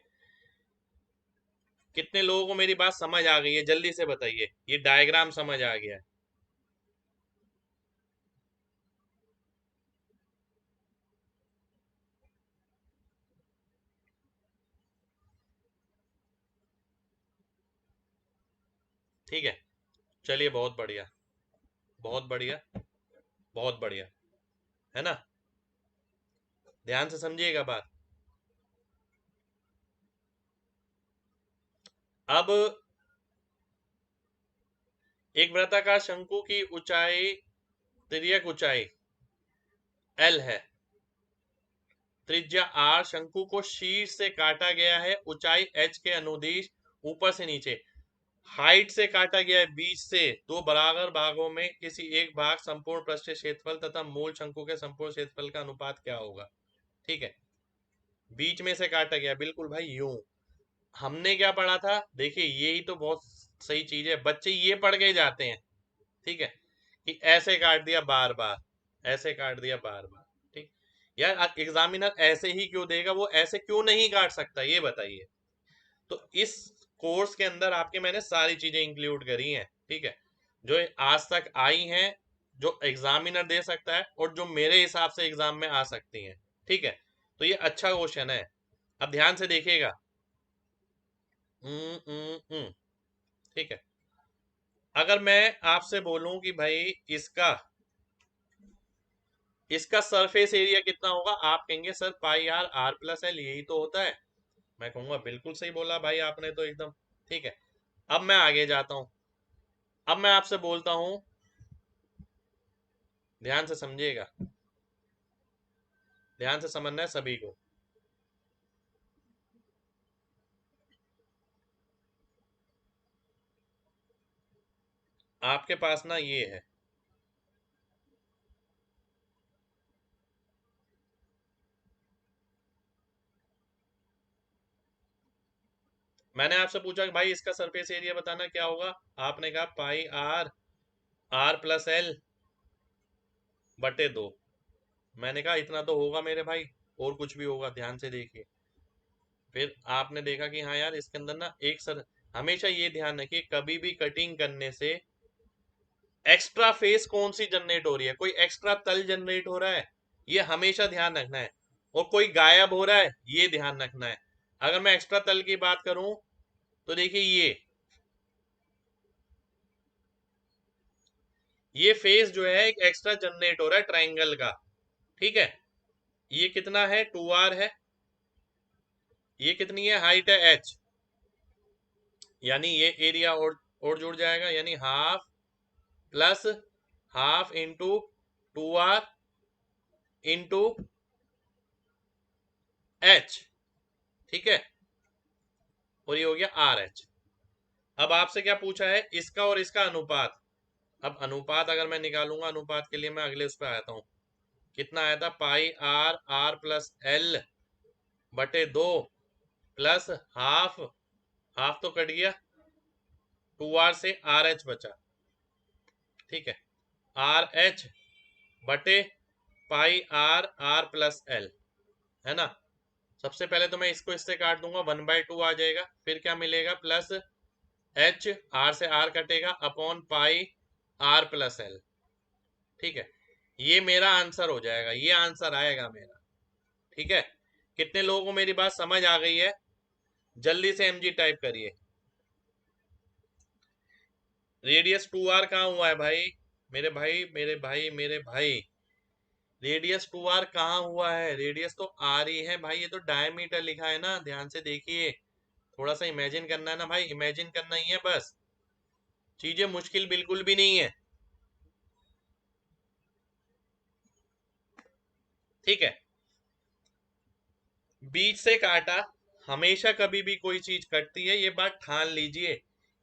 कितने लोगों को मेरी बात समझ आ गई है, जल्दी से बताइए, ये डायग्राम समझ आ गया है। ठीक है, चलिए बहुत बढ़िया, बहुत बढ़िया, बहुत बढ़िया, है ना। ध्यान से समझिएगा बात। अब एक वृत्ताकार शंकु की ऊंचाई, तिर्यक ऊंचाई L है, त्रिज्या R, शंकु को शीर्ष से काटा गया है ऊंचाई H के अनुदिश ऊपर से नीचे, हाइट से काटा गया है बीच से दो बराबर भागों में, किसी एक भाग संपूर्ण पृष्ठीय क्षेत्रफल तथा मूल शंकु के संपूर्ण क्षेत्रफल का अनुपात क्या होगा। ठीक है, बीच में से काटा गया, बिल्कुल भाई यूं। हमने क्या पढ़ा था, देखिए यही तो बहुत सही चीज है, बच्चे ये पढ़ के जाते हैं। ठीक है, कि ऐसे काट दिया बार बार, ऐसे काट दिया बार बार। ठीक, यार एग्जामिनर ऐसे ही क्यों देगा, वो ऐसे क्यों नहीं काट सकता ये बताइए। तो इस कोर्स के अंदर आपके मैंने सारी चीजें इंक्लूड करी हैं। ठीक है, जो आज तक आई हैं, जो एग्जामिनर दे सकता है, और जो मेरे हिसाब से एग्जाम में आ सकती हैं। ठीक है, तो ये अच्छा क्वेश्चन है। अब ध्यान से देखिएगा। ठीक है, अगर मैं आपसे बोलूं कि भाई इसका इसका सरफेस एरिया कितना होगा, आप कहेंगे सर πr r+l, यही तो होता है। मैं कहूंगा बिल्कुल सही बोला भाई आपने तो एकदम। ठीक है, अब मैं आगे जाता हूं। अब मैं आपसे बोलता हूं, ध्यान से समझिएगा, ध्यान से समझना है सभी को। आपके पास ना ये है, मैंने आपसे पूछा कि भाई इसका सरफेस एरिया बताना क्या होगा, आपने कहा पाई आर, आर प्लस एल बटे 2। मैंने कहा इतना तो होगा मेरे भाई, और कुछ भी होगा, ध्यान से देखिए। फिर आपने देखा कि हाँ यार इसके अंदर ना एक सर, हमेशा ये ध्यान रखिए कभी भी कटिंग करने से एक्स्ट्रा फेस कौन सी जनरेट हो रही है, कोई एक्स्ट्रा तल जनरेट हो रहा है, ये हमेशा ध्यान रखना है, और कोई गायब हो रहा है ये ध्यान रखना है। अगर मैं एक्स्ट्रा तल की बात करूं तो देखिए ये फेस जो है एक एक्स्ट्रा जनरेट हो रहा है ट्राइंगल का। ठीक है, ये कितना है, 2r है, ये कितनी है, हाइट है h, यानी ये एरिया और जुड़ जाएगा, यानी half plus half into 2r into h। ठीक है, और ये हो गया आर एच। अब आपसे क्या पूछा है, इसका और इसका अनुपात। अब अनुपात अगर मैं निकालूंगा, अनुपात के लिए मैं अगले उस पर आता हूं, कितना आया था, पाई आर, आर प्लस एल बटे 2 प्लस हाफ, हाफ तो कट गया, 2r से आर एच बचा। ठीक है, आर एच बटे पाई आर, आर प्लस एल, है ना। सबसे पहले तो मैं इसको इससे काट दूंगा, 1/2 आ जाएगा, फिर क्या मिलेगा, प्लस एच, आर से आर कटेगा, upon pi R plus L. ठीक है, ये मेरा आंसर हो जाएगा, ये आंसर आएगा मेरा। ठीक है, कितने लोगों को मेरी बात समझ आ गई है, जल्दी से एमजी टाइप करिए। रेडियस 2r कहाँ हुआ है भाई, मेरे भाई मेरे भाई मेरे भाई, रेडियस 2r कहाँ हुआ है, रेडियस तो r ही है भाई, ये तो डायमीटर लिखा है ना, ध्यान से देखिए। थोड़ा सा इमेजिन करना है ना भाई, इमेजिन करना ही है बस, चीजें मुश्किल बिल्कुल भी नहीं है। ठीक है, बीच से काटा, हमेशा कभी भी कोई चीज कटती है, ये बात ठान लीजिए।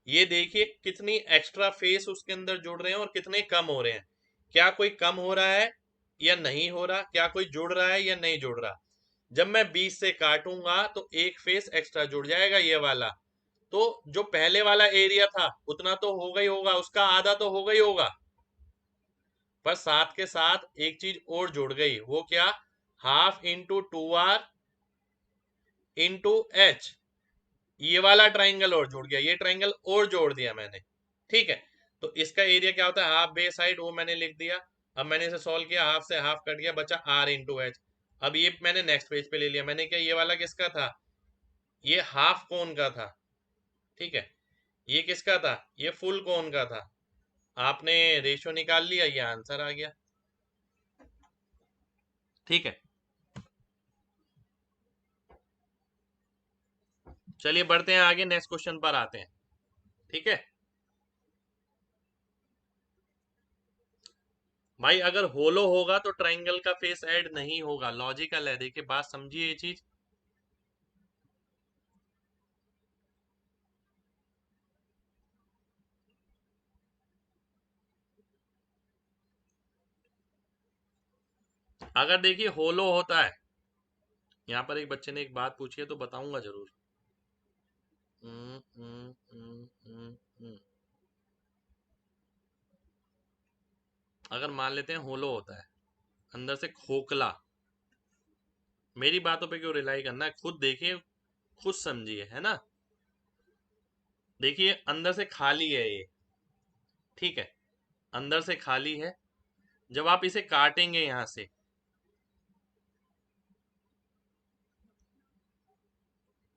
ये देखिए कितनी एक्स्ट्रा फेस उसके अंदर जुड़ रहे हैं और कितने कम हो रहे हैं, क्या कोई कम हो रहा है या नहीं हो रहा, क्या कोई जुड़ रहा है या नहीं जुड़ रहा। जब मैं बीच से काटूंगा तो एक फेस एक्स्ट्रा जुड़ जाएगा, ये वाला। तो जो पहले वाला एरिया था उतना तो होगा ही होगा, उसका आधा तो होगा ही होगा, पर साथ के साथ एक चीज और जुड़ गई, वो क्या, half into 2r into H, ये वाला ट्राइंगल और जुड़ गया, ये ट्राइंगल और जोड़ दिया मैंने। ठीक है, तो इसका एरिया क्या होता है, हाफ बेस हाइट, वो मैंने लिख दिया। अब मैंने इसे सॉल्व किया, हाफ से हाफ कट गया, बचा आर इंटू एच। अब ये मैंने नेक्स्ट पेज पे ले लिया, मैंने क्या, ये वाला किसका था, ये हाफ कोन का था। ठीक है, ये किसका था, ये फुल कोन का था। आपने रेशियो निकाल लिया, ये आंसर आ गया। ठीक है, चलिए बढ़ते हैं आगे, नेक्स्ट क्वेश्चन पर आते हैं। ठीक है भाई, अगर होलो होगा तो ट्राइंगल का फेस ऐड नहीं होगा, लॉजिकल है, देखिए बात समझिए ये चीज। अगर देखिए होलो होता है, यहाँ पर एक बच्चे ने एक बात पूछी है तो बताऊंगा जरूर। हम्म, हम्म, हम्म, हम्म। अगर मान लेते हैं होलो होता है, अंदर से खोखला, मेरी बातों पे क्यों रिलाई करना है, खुद देखिए, खुद समझिए, है ना। देखिए अंदर से खाली है ये, ठीक है, अंदर से खाली है। जब आप इसे काटेंगे यहां से,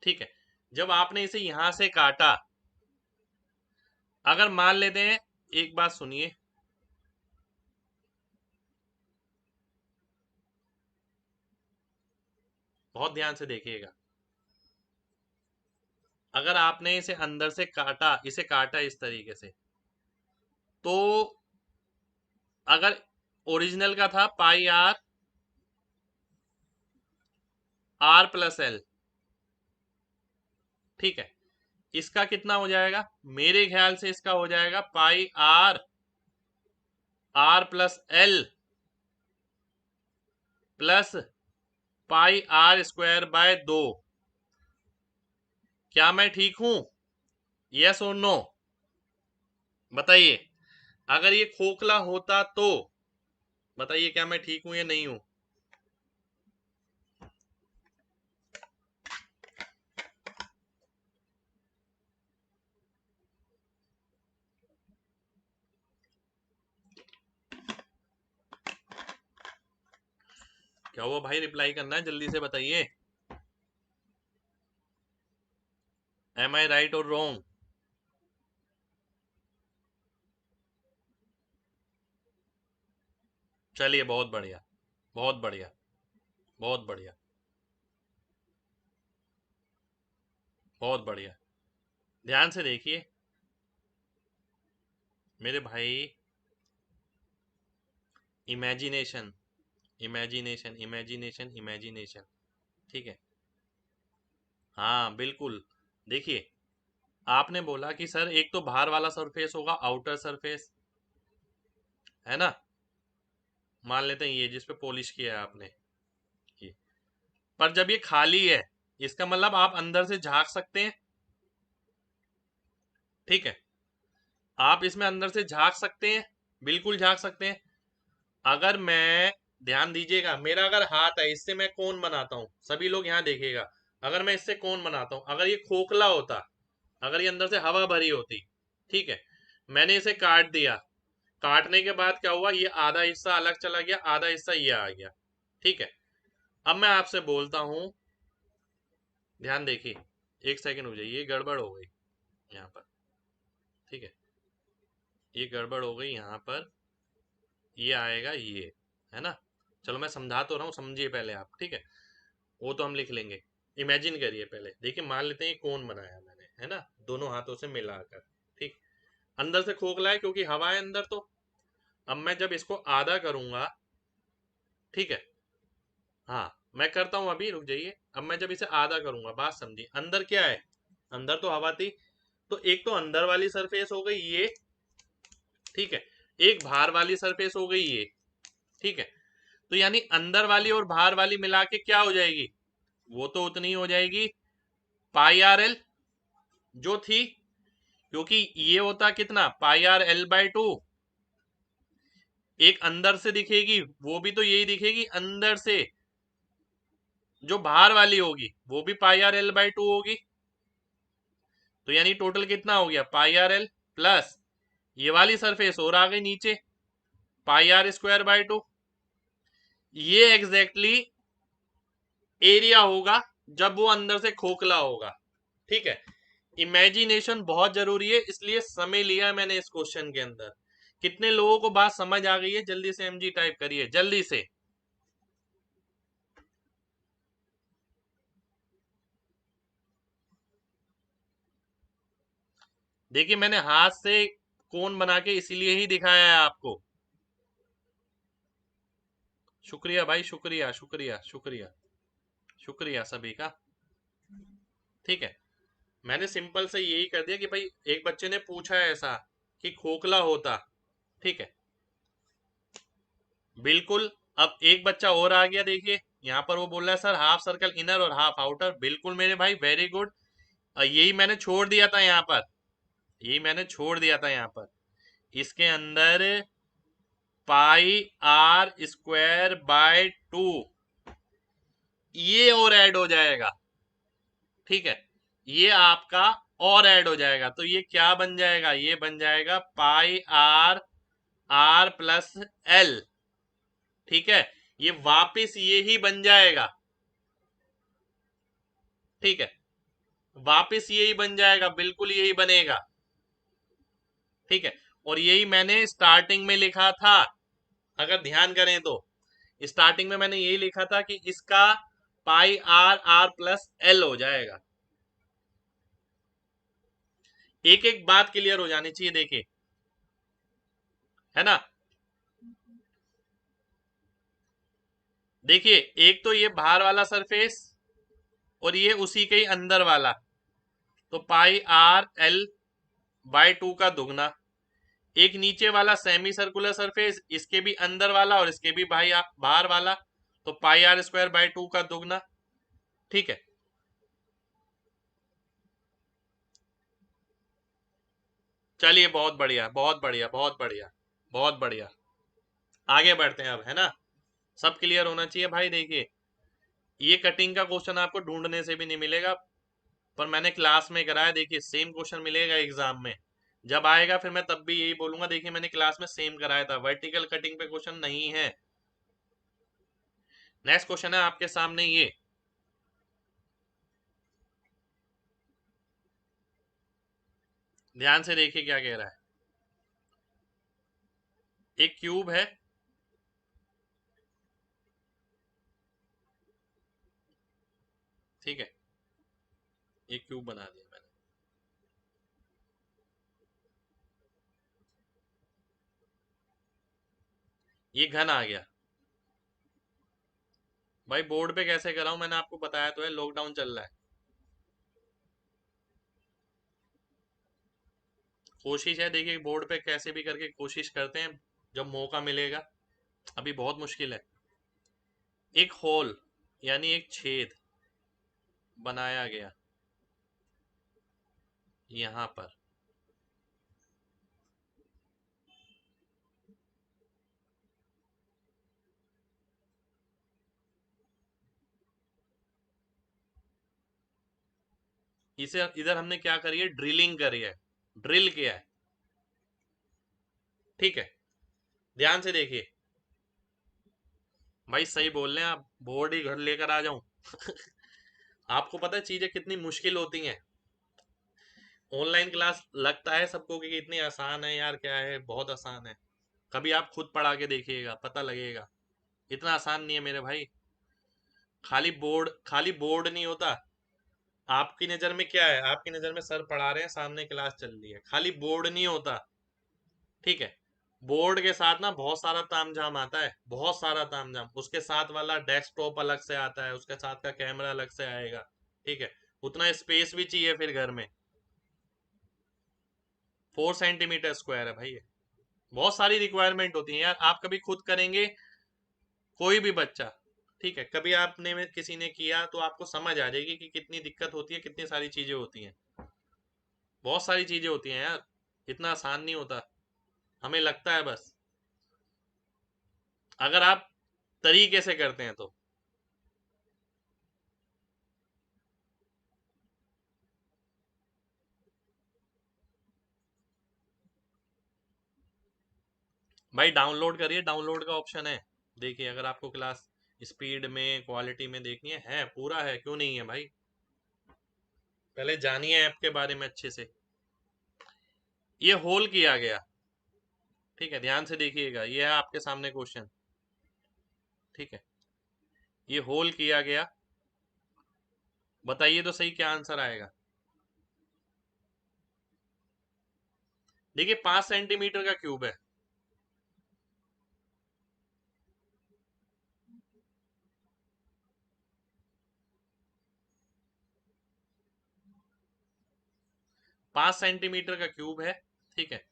ठीक है, जब आपने इसे यहां से काटा, अगर मान लेते हैं, एक बात सुनिए, बहुत ध्यान से देखिएगा, अगर आपने इसे अंदर से काटा, इसे काटा इस तरीके से, तो अगर ओरिजिनल का था पाई आर प्लस एल, ठीक है, इसका कितना हो जाएगा? मेरे ख्याल से इसका हो जाएगा pi R plus L plus pi R square by 2। क्या मैं ठीक हूं? यस और नो बताइए। अगर ये खोखला होता तो बताइए क्या मैं ठीक हूं या नहीं हूं? क्या हुआ भाई? रिप्लाई करना है, जल्दी से बताइए। एम आई राइट और रॉन्ग? चलिए, बहुत बढ़िया, बहुत बढ़िया, बहुत बढ़िया, बहुत बढ़िया। ध्यान से देखिए मेरे भाई। इमेजिनेशन, इमेजिनेशन, इमेजिनेशन, इमेजिनेशन, ठीक है। हाँ बिल्कुल। देखिए, आपने बोला कि सर एक तो बाहर वाला सरफेस होगा, आउटर सरफेस, है ना? मान लेते हैं ये जिस पे पॉलिश किया है आपने, ये। पर जब ये खाली है, इसका मतलब आप अंदर से झांक सकते हैं, ठीक है। आप इसमें अंदर से झांक सकते हैं, बिल्कुल झांक सकते हैं। अगर मैं, ध्यान दीजिएगा, मेरा अगर हाथ है, इससे मैं कौन बनाता हूं, सभी लोग यहां देखिएगा। अगर मैं इससे कौन बनाता हूं, अगर ये खोखला होता, अगर ये अंदर से हवा भरी होती, ठीक है, मैंने इसे काट दिया, काटने के बाद क्या हुआ, ये आधा हिस्सा अलग चला गया, आधा हिस्सा ये आ गया, ठीक है। अब मैं आपसे बोलता हूं, ध्यान देखिए, एक सेकंड हो जाइए, ये गड़बड़ हो गई यहाँ पर, ठीक है, ये गड़बड़ हो गई यहाँ पर, ये आएगा ये, है ना? चलो मैं समझा तो रहा हूँ, समझिए पहले आप, ठीक है। वो तो हम लिख लेंगे। इमेजिन करिए पहले, देखिए मान लेते हैं ये कौन बनाया मैंने, है ना, दोनों हाथों से मिलाकर, ठीक। अंदर से खोखला है क्योंकि हवा है अंदर, तो अब मैं जब इसको आधा करूंगा, ठीक है, हाँ मैं करता हूं, अभी रुक जाइए। अब मैं जब इसे आधा करूंगा, बात समझिए, अंदर क्या है, अंदर तो हवा थी, तो एक तो अंदर वाली सरफेस हो गई ये, ठीक है, एक बाहर वाली सरफेस हो गई ये, ठीक है। तो यानी अंदर वाली और बाहर वाली मिला के क्या हो जाएगी? वो तो उतनी हो जाएगी पाई आर एल जो थी, क्योंकि ये होता कितना, पाई आर एल बाय 2। एक अंदर से दिखेगी, वो भी तो यही दिखेगी अंदर से, जो बाहर वाली होगी वो भी पाई आर एल बाय 2 होगी। तो यानी टोटल कितना हो गया, पाई आर एल प्लस ये वाली सरफेस और आ गई नीचे, पाई आर स्क्वायर बाय 2। ये एग्जैक्टली एरिया होगा जब वो अंदर से खोखला होगा, ठीक है। इमेजिनेशन बहुत जरूरी है, इसलिए समय लिया मैंने इस क्वेश्चन के अंदर। कितने लोगों को बात समझ आ गई है? जल्दी से एमजी टाइप करिए, जल्दी से। देखिए मैंने हाथ से कोन बना के इसीलिए ही दिखाया है आपको। शुक्रिया भाई, शुक्रिया शुक्रिया शुक्रिया, शुक्रिया सभी का, ठीक है। मैंने सिंपल से यही कर दिया कि भाई एक बच्चे ने पूछा है ऐसा कि खोखला होता, ठीक है, बिल्कुल। अब एक बच्चा और आ गया, देखिए यहाँ पर वो बोल रहा है सर हाफ सर्कल इनर और हाफ आउटर, बिल्कुल मेरे भाई, वेरी गुड। यही मैंने छोड़ दिया था यहाँ पर, यही मैंने छोड़ दिया था यहाँ पर, इसके अंदर पाई आर स्क्वायर बाय 2 ये और ऐड हो जाएगा, ठीक है, ये आपका और ऐड हो जाएगा, तो ये क्या बन जाएगा, ये बन जाएगा pi are are plus L, ठीक है। ये वापिस ये ही बन जाएगा, ठीक है, वापिस यही बन जाएगा, बिल्कुल यही बनेगा, ठीक है। और यही मैंने स्टार्टिंग में लिखा था, अगर ध्यान करें तो स्टार्टिंग में मैंने यही लिखा था कि इसका पाई आर आर प्लस एल हो जाएगा, एक एक बात क्लियर हो जानी चाहिए, देखिए, है ना। देखिए, एक तो ये बाहर वाला सरफेस और ये उसी के ही अंदर वाला, तो पाई आर एल बाय 2 का दुगना। एक नीचे वाला सेमी सर्कुलर सरफेस, इसके भी अंदर वाला और इसके भी बाहर वाला, तो पाई आर स्क्वायर बाय 2 का दुगना। ठीक है, चलिए, बहुत बढ़िया, बहुत बढ़िया, बहुत बढ़िया, बहुत बढ़िया। आगे बढ़ते हैं अब, है ना। सब क्लियर होना चाहिए भाई। देखिए, ये कटिंग का क्वेश्चन आपको ढूंढने से भी नहीं मिलेगा, पर मैंने क्लास में कराया। देखिए, सेम क्वेश्चन मिलेगा एग्जाम में, जब आएगा फिर मैं तब भी यही बोलूंगा, देखिए मैंने क्लास में सेम कराया था, वर्टिकल कटिंग पे क्वेश्चन नहीं है। नेक्स्ट क्वेश्चन है आपके सामने ये, ध्यान से देखिए क्या कह रहा है। एक क्यूब है, ठीक है, एक क्यूब बना दिया मैंने। ये घन आ गया। भाई बोर्ड पे कैसे कराऊं, मैंने आपको बताया तो है, लॉकडाउन चल रहा है। कोशिश है, देखिए बोर्ड पे कैसे भी करके कोशिश करते हैं, जब मौका मिलेगा। अभी बहुत मुश्किल है। एक होल यानी एक छेद बनाया गया यहां पर। इसे इधर हमने क्या करी है, ड्रिलिंग करी है, ड्रिल किया है। ठीक है, ध्यान से देखिए। भाई सही बोल रहे हैं आप, बोर्ड ही घर लेकर आ जाऊं। आपको पता है चीजें कितनी मुश्किल होती हैं। ऑनलाइन क्लास लगता है सबको कि इतनी आसान है यार, क्या है, बहुत आसान है। कभी आप खुद पढ़ा के देखिएगा, पता लगेगा, इतना आसान नहीं है मेरे भाई। खाली बोर्ड नहीं होता। आपकी नजर में क्या है, आपकी नजर में सर पढ़ा रहे हैं, सामने क्लास चल रही है, खाली बोर्ड नहीं होता। ठीक है, बोर्ड के साथ ना बहुत सारा तामझाम आता है, बहुत सारा तामझाम। उसके साथ वाला डेस्कटॉप अलग से आता है, उसके साथ का कैमरा अलग से आएगा। ठीक है, उतना स्पेस भी चाहिए फिर घर में। 4 सेंटीमीटर स्क्वायर है भाई ये। बहुत सारी रिक्वायरमेंट होती है यार, आप कभी खुद करेंगे, कोई भी बच्चा, ठीक है, कभी आपने में किसी ने किया तो आपको समझ आ जाएगी कि कितनी दिक्कत होती है, कितनी सारी चीजें होती हैं। बहुत सारी चीजें होती हैं यार, इतना आसान नहीं होता, हमें लगता है बस, अगर आप तरीके से करते हैं तो। भाई डाउनलोड करिए, डाउनलोड का ऑप्शन है। देखिए, अगर आपको क्लास स्पीड में, क्वालिटी में देखनी है पूरा है, क्यों नहीं है भाई। पहले जानिए ऐप के बारे में अच्छे से। ये होल किया गया, ठीक है, ध्यान से देखिएगा, ये है आपके सामने क्वेश्चन। ठीक है, ये होल किया गया, बताइए तो सही क्या आंसर आएगा। देखिए, 5 सेंटीमीटर का क्यूब है। 5 सेंटीमीटर का क्यूब है, ठीक है,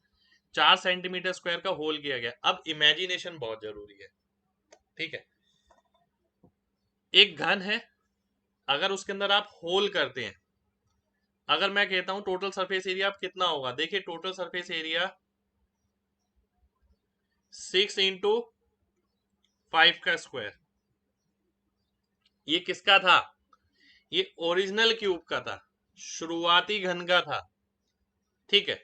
4 सेंटीमीटर स्क्वायर का होल किया गया। अब इमेजिनेशन बहुत जरूरी है। ठीक है, एक घन है, अगर उसके अंदर आप होल करते हैं, अगर मैं कहता हूं टोटल सरफेस एरिया आप कितना होगा, देखिए टोटल सरफेस एरिया 6 × 5 का स्क्वायर। ये किसका था, ये ओरिजिनल क्यूब का था, शुरुआती घन का था। ठीक है,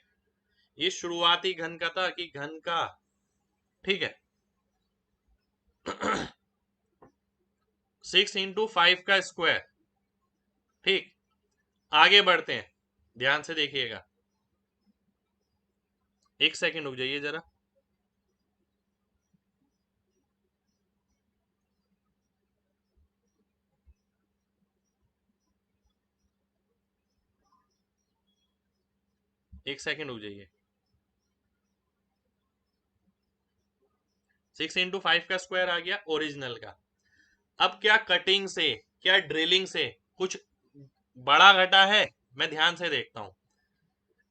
ये शुरुआती घन का था कि घन का। ठीक है, 6 × 5 का स्क्वायर। ठीक, आगे बढ़ते हैं, ध्यान से देखिएगा। एक सेकंड रुक जाइए जरा। एक सेकेंड रुक जाइए। 6 × 5 का स्क्वायर आ गया ओरिजिनल का। अब क्या कटिंग से, क्या ड्रिलिंग से कुछ बड़ा घटा है? मैं ध्यान से देखता हूं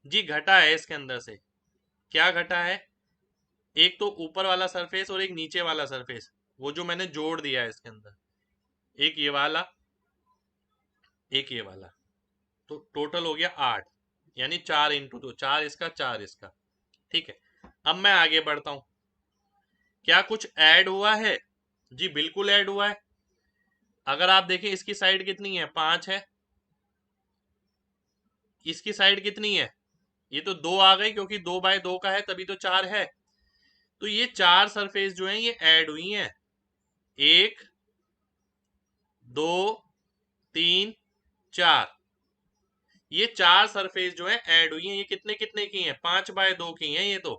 जी। घटा है इसके अंदर से। क्या घटा है? एक तो ऊपर वाला सरफेस और एक नीचे वाला सरफेस, वो जो मैंने जोड़ दिया है इसके अंदर। एक ये वाला, एक ये वाला, तो टोटल हो गया 8, यानी 4 × 2, 4 इसका 4 इसका। ठीक है, अब मैं आगे बढ़ता हूं। क्या कुछ ऐड हुआ है? जी बिल्कुल ऐड हुआ है। अगर आप देखें इसकी साइड कितनी है? 5 है। इसकी साइड कितनी है? ये तो 2 आ गई, क्योंकि 2/2 का है तभी तो 4 है। तो ये 4 सरफेस जो है ये ऐड हुई हैं। 1 2 3 4, ये 4 सरफेस जो है ऐड हुई हैं। ये कितने कितने की हैं? 5/2 की हैं ये तो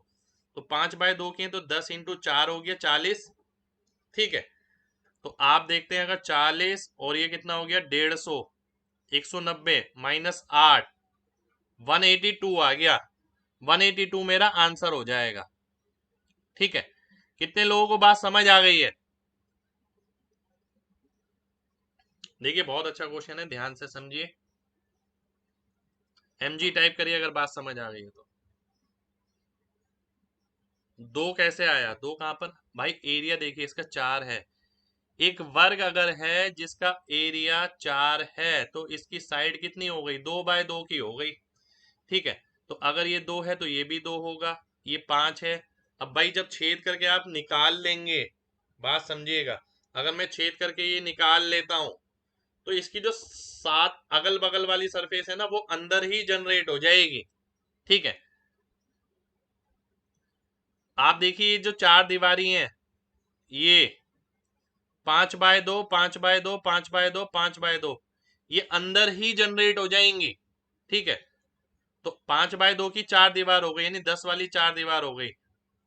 5/2 की हैं, तो 10 × 4 हो गया 40। ठीक है, तो आप देखते हैं अगर 40 और ये कितना हो गया 150, 190 -8, 182 आ गया। 182 मेरा आंसर हो जाएगा। ठीक है, कितने लोगों को बात समझ आ गई है? देखिए बहुत अच्छा क्वेश्चन है, ध्यान से समझिए। MG टाइप करिए अगर बात समझ आ गई है तो। 2 कैसे आया? 2 कहां पर भाई? एरिया देखिए इसका 4 है। एक वर्ग अगर है जिसका एरिया 4 है तो इसकी साइड कितनी हो गई? 2/2 की हो गई। ठीक है, तो अगर ये 2 है तो ये भी 2 होगा, ये 5 है। अब भाई जब छेद करके आप निकाल लेंगे, बात समझिएगा, अगर मैं छेद करके ये निकाल लेता हूं तो इसकी जो 7 अगल बगल वाली सरफेस है ना वो अंदर ही जनरेट हो जाएगी। ठीक है, आप देखिए जो 4 दीवारी हैं, ये 5/2, 5/2, 5/2, 5/2, ये अंदर ही जनरेट हो जाएंगी। ठीक है, तो 5/2 की 4 दीवार हो गई, यानी 10 वाली 4 दीवार हो गई।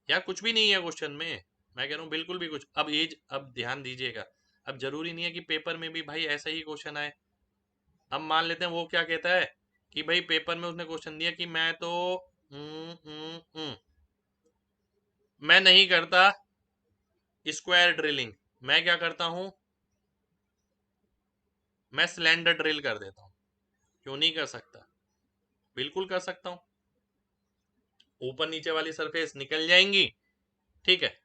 यार कुछ भी नहीं है क्वेश्चन में, मैं कह रहा हूँ बिल्कुल भी कुछ। अब ध्यान दीजिएगा, अब जरूरी नहीं है कि पेपर में भी भाई ऐसा ही क्वेश्चन आए। अब मान लेते हैं वो क्या कहता है कि भाई पेपर में उसने क्वेश्चन दिया कि मैं तो मैं नहीं करता स्क्वायर ड्रिलिंग, मैं क्या करता हूं? मैं सिलेंडर ड्रिल कर देता हूं। क्यों नहीं कर सकता? बिल्कुल कर सकता हूं। ऊपर नीचे वाली सरफेस निकल जाएंगी। ठीक है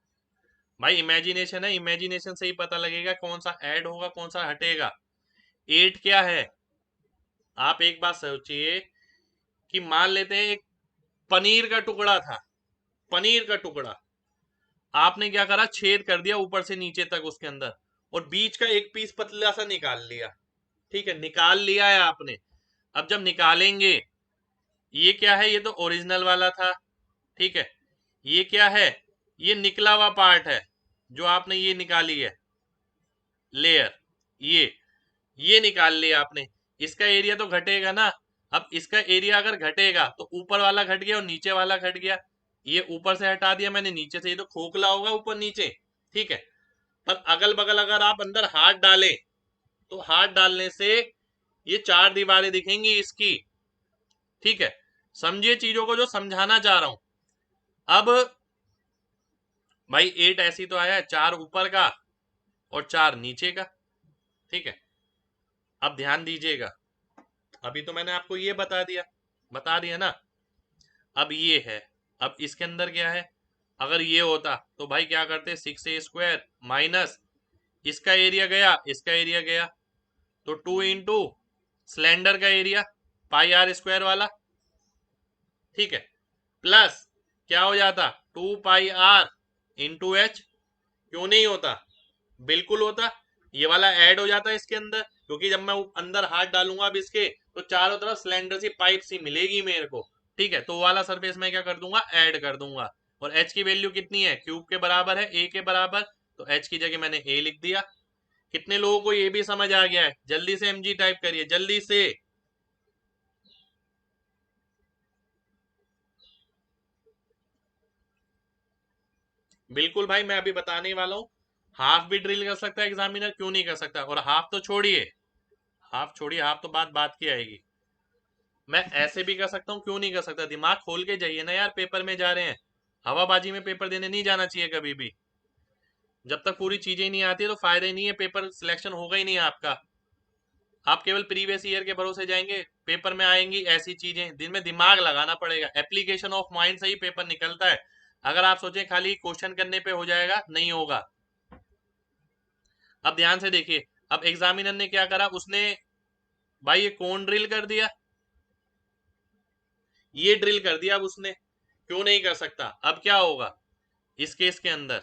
भाई, इमेजिनेशन है, इमेजिनेशन से ही पता लगेगा कौन सा ऐड होगा कौन सा हटेगा। 8 क्या है? आप एक बात सोचिए कि मान लेते हैं एक पनीर का टुकड़ा था, पनीर का टुकड़ा, आपने क्या करा? छेद कर दिया ऊपर से नीचे तक उसके अंदर, और बीच का एक पीस पतला सा निकाल लिया। ठीक है, निकाल लिया है आपने। अब जब निकालेंगे, ये क्या है? ये तो ओरिजिनल वाला था। ठीक है, ये क्या है? ये निकला हुआ पार्ट है जो आपने ये निकाली है लेयर, ये निकाल लिया आपने। इसका एरिया तो घटेगा ना। अब इसका एरिया अगर घटेगा तो ऊपर वाला घट गया और नीचे वाला घट गया। ये ऊपर से हटा दिया मैंने, नीचे से, ये तो खोखला होगा ऊपर नीचे। ठीक है, पर अगल बगल अगर आप अंदर हाथ डालें तो हाथ डालने से ये 4 दीवारें दिखेंगी इसकी। ठीक है, समझिए चीजों को जो समझाना चाह रहा हूं। अब भाई 8 ऐसी तो आया है, 4 ऊपर का और 4 नीचे का। ठीक है, अब ध्यान दीजिएगा, अभी तो मैंने आपको ये बता दिया ना। अब ये है, अब इसके अंदर क्या है? अगर ये होता तो भाई क्या करते? 6a² माइनस इसका एरिया गया, इसका एरिया गया, तो 2 × सिलेंडर का एरिया πr² वाला। ठीक है, प्लस क्या हो जाता? 2πr × h। क्यों नहीं होता? बिल्कुल होता। ये वाला ऐड हो जाता है इसके अंदर, क्योंकि जब मैं अंदर हाथ डालूंगा अब इसके, तो चारों तरफ सिलेंडर सी पाइप सी मिलेगी मेरे को। ठीक है, तो वो वाला सरफेस मैं क्या कर दूंगा? ऐड कर दूंगा। और h की वैल्यू कितनी है? क्यूब के बराबर है, a के बराबर, तो h की जगह मैंने a लिख दिया। कितने लोगों को ये भी समझ आ गया है? जल्दी से mg टाइप करिए, जल्दी से। बिल्कुल भाई, मैं अभी बताने वाला हूं। हाफ भी ड्रिल कर सकता है एग्जामिनर, क्यों नहीं कर सकता? और हाफ तो छोड़िए, हाफ छोड़िए, हाफ तो बात बात की आएगी। मैं ऐसे भी कर सकता हूँ, क्यों नहीं कर सकता? दिमाग खोल के जाइए ना यार, पेपर में जा रहे हैं। हवाबाजी में पेपर देने नहीं जाना चाहिए कभी भी। जब तक पूरी चीजें ही नहीं आती है तो फायदा ही नहीं है, पेपर सिलेक्शन होगा ही नहीं आपका। आप केवल प्रीवियस ईयर के भरोसे जाएंगे, पेपर में आएंगी ऐसी चीजें जिनमें दिमाग लगाना पड़ेगा। एप्लीकेशन ऑफ माइंड से ही पेपर निकलता है। अगर आप सोचें खाली क्वेश्चन करने पे हो जाएगा, नहीं होगा। अब ध्यान से देखिए, अब एग्जामिनर ने क्या करा, उसने भाई ये कौन ड्रिल कर दिया, ये ड्रिल कर दिया। अब उसने क्यों नहीं कर सकता? अब क्या होगा इस केस के अंदर,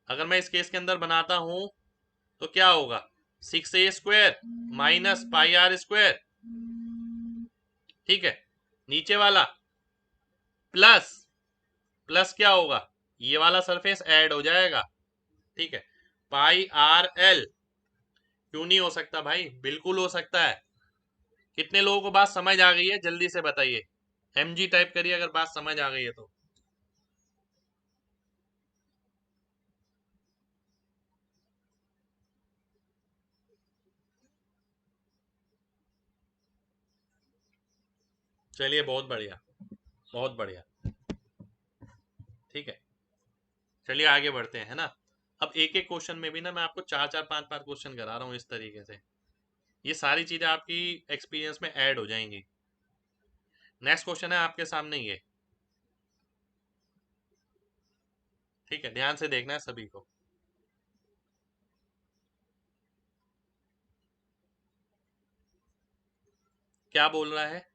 अगर मैं इस केस के अंदर बनाता हूं तो क्या होगा, 6a² minus pi R square, ठीक है, नीचे वाला प्लस, प्लस क्या होगा, ये वाला सरफेस ऐड हो जाएगा, ठीक है, पाई आर एल। क्यों नहीं हो सकता भाई? बिल्कुल हो सकता है। कितने लोगों को बात समझ आ गई है, जल्दी से बताइए। mg टाइप करिए अगर बात समझ आ गई है तो। चलिए बहुत बढ़िया, बहुत बढ़िया, ठीक है। चलिए आगे बढ़ते हैं, है ना। अब एक एक क्वेश्चन में भी ना मैं आपको चार चार पांच पांच क्वेश्चन करा रहा हूँ इस तरीके से। ये सारी चीजें आपकी एक्सपीरियंस में ऐड हो जाएंगी। नेक्स्ट क्वेश्चन है आपके सामने ये, ठीक है, ध्यान से देखना है सभी को। क्या बोल रहा है,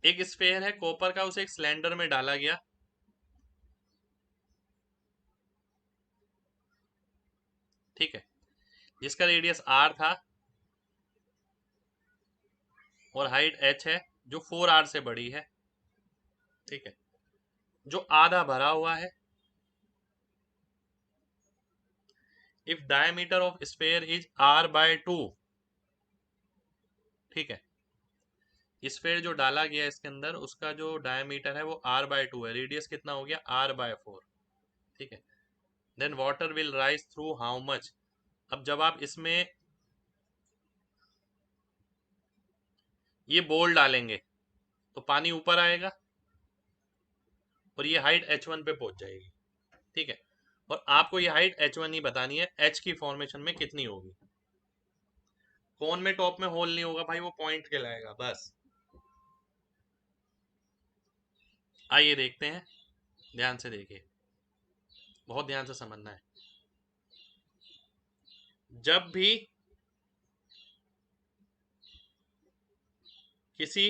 एक स्फेयर है कॉपर का, उसे एक सिलेंडर में डाला गया, ठीक है, जिसका रेडियस r था और हाइट h है, जो 4r से बड़ी है, ठीक है, जो आधा भरा हुआ है। If diameter of sphere is r/2, ठीक है, स्फेयर जो डाला गया इसके अंदर उसका जो डायमीटर है वो r/2 है, रेडियस कितना हो गया, r/4, ठीक है, then water will rise through how much. अब जब आप इसमें ये बॉल डालेंगे तो पानी ऊपर आएगा और ये हाइट h1 पे पहुंच जाएगी, ठीक है, और आपको ये हाइट h1 ही बतानी है, h की फॉर्मेशन में कितनी होगी। कोन में टॉप में होल नहीं होगा भाई, वो पॉइंट कहलाएगा बस। आइए देखते हैं, ध्यान से देखिए, बहुत ध्यान से समझना है। जब भी किसी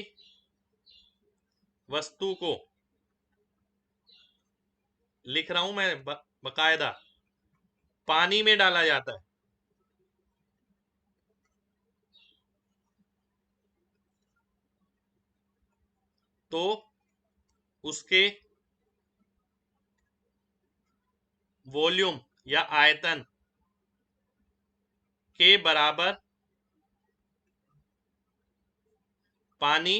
वस्तु को, लिख रहा हूं मैं बकायदा, पानी में डाला जाता है तो उसके वॉल्यूम या आयतन के बराबर पानी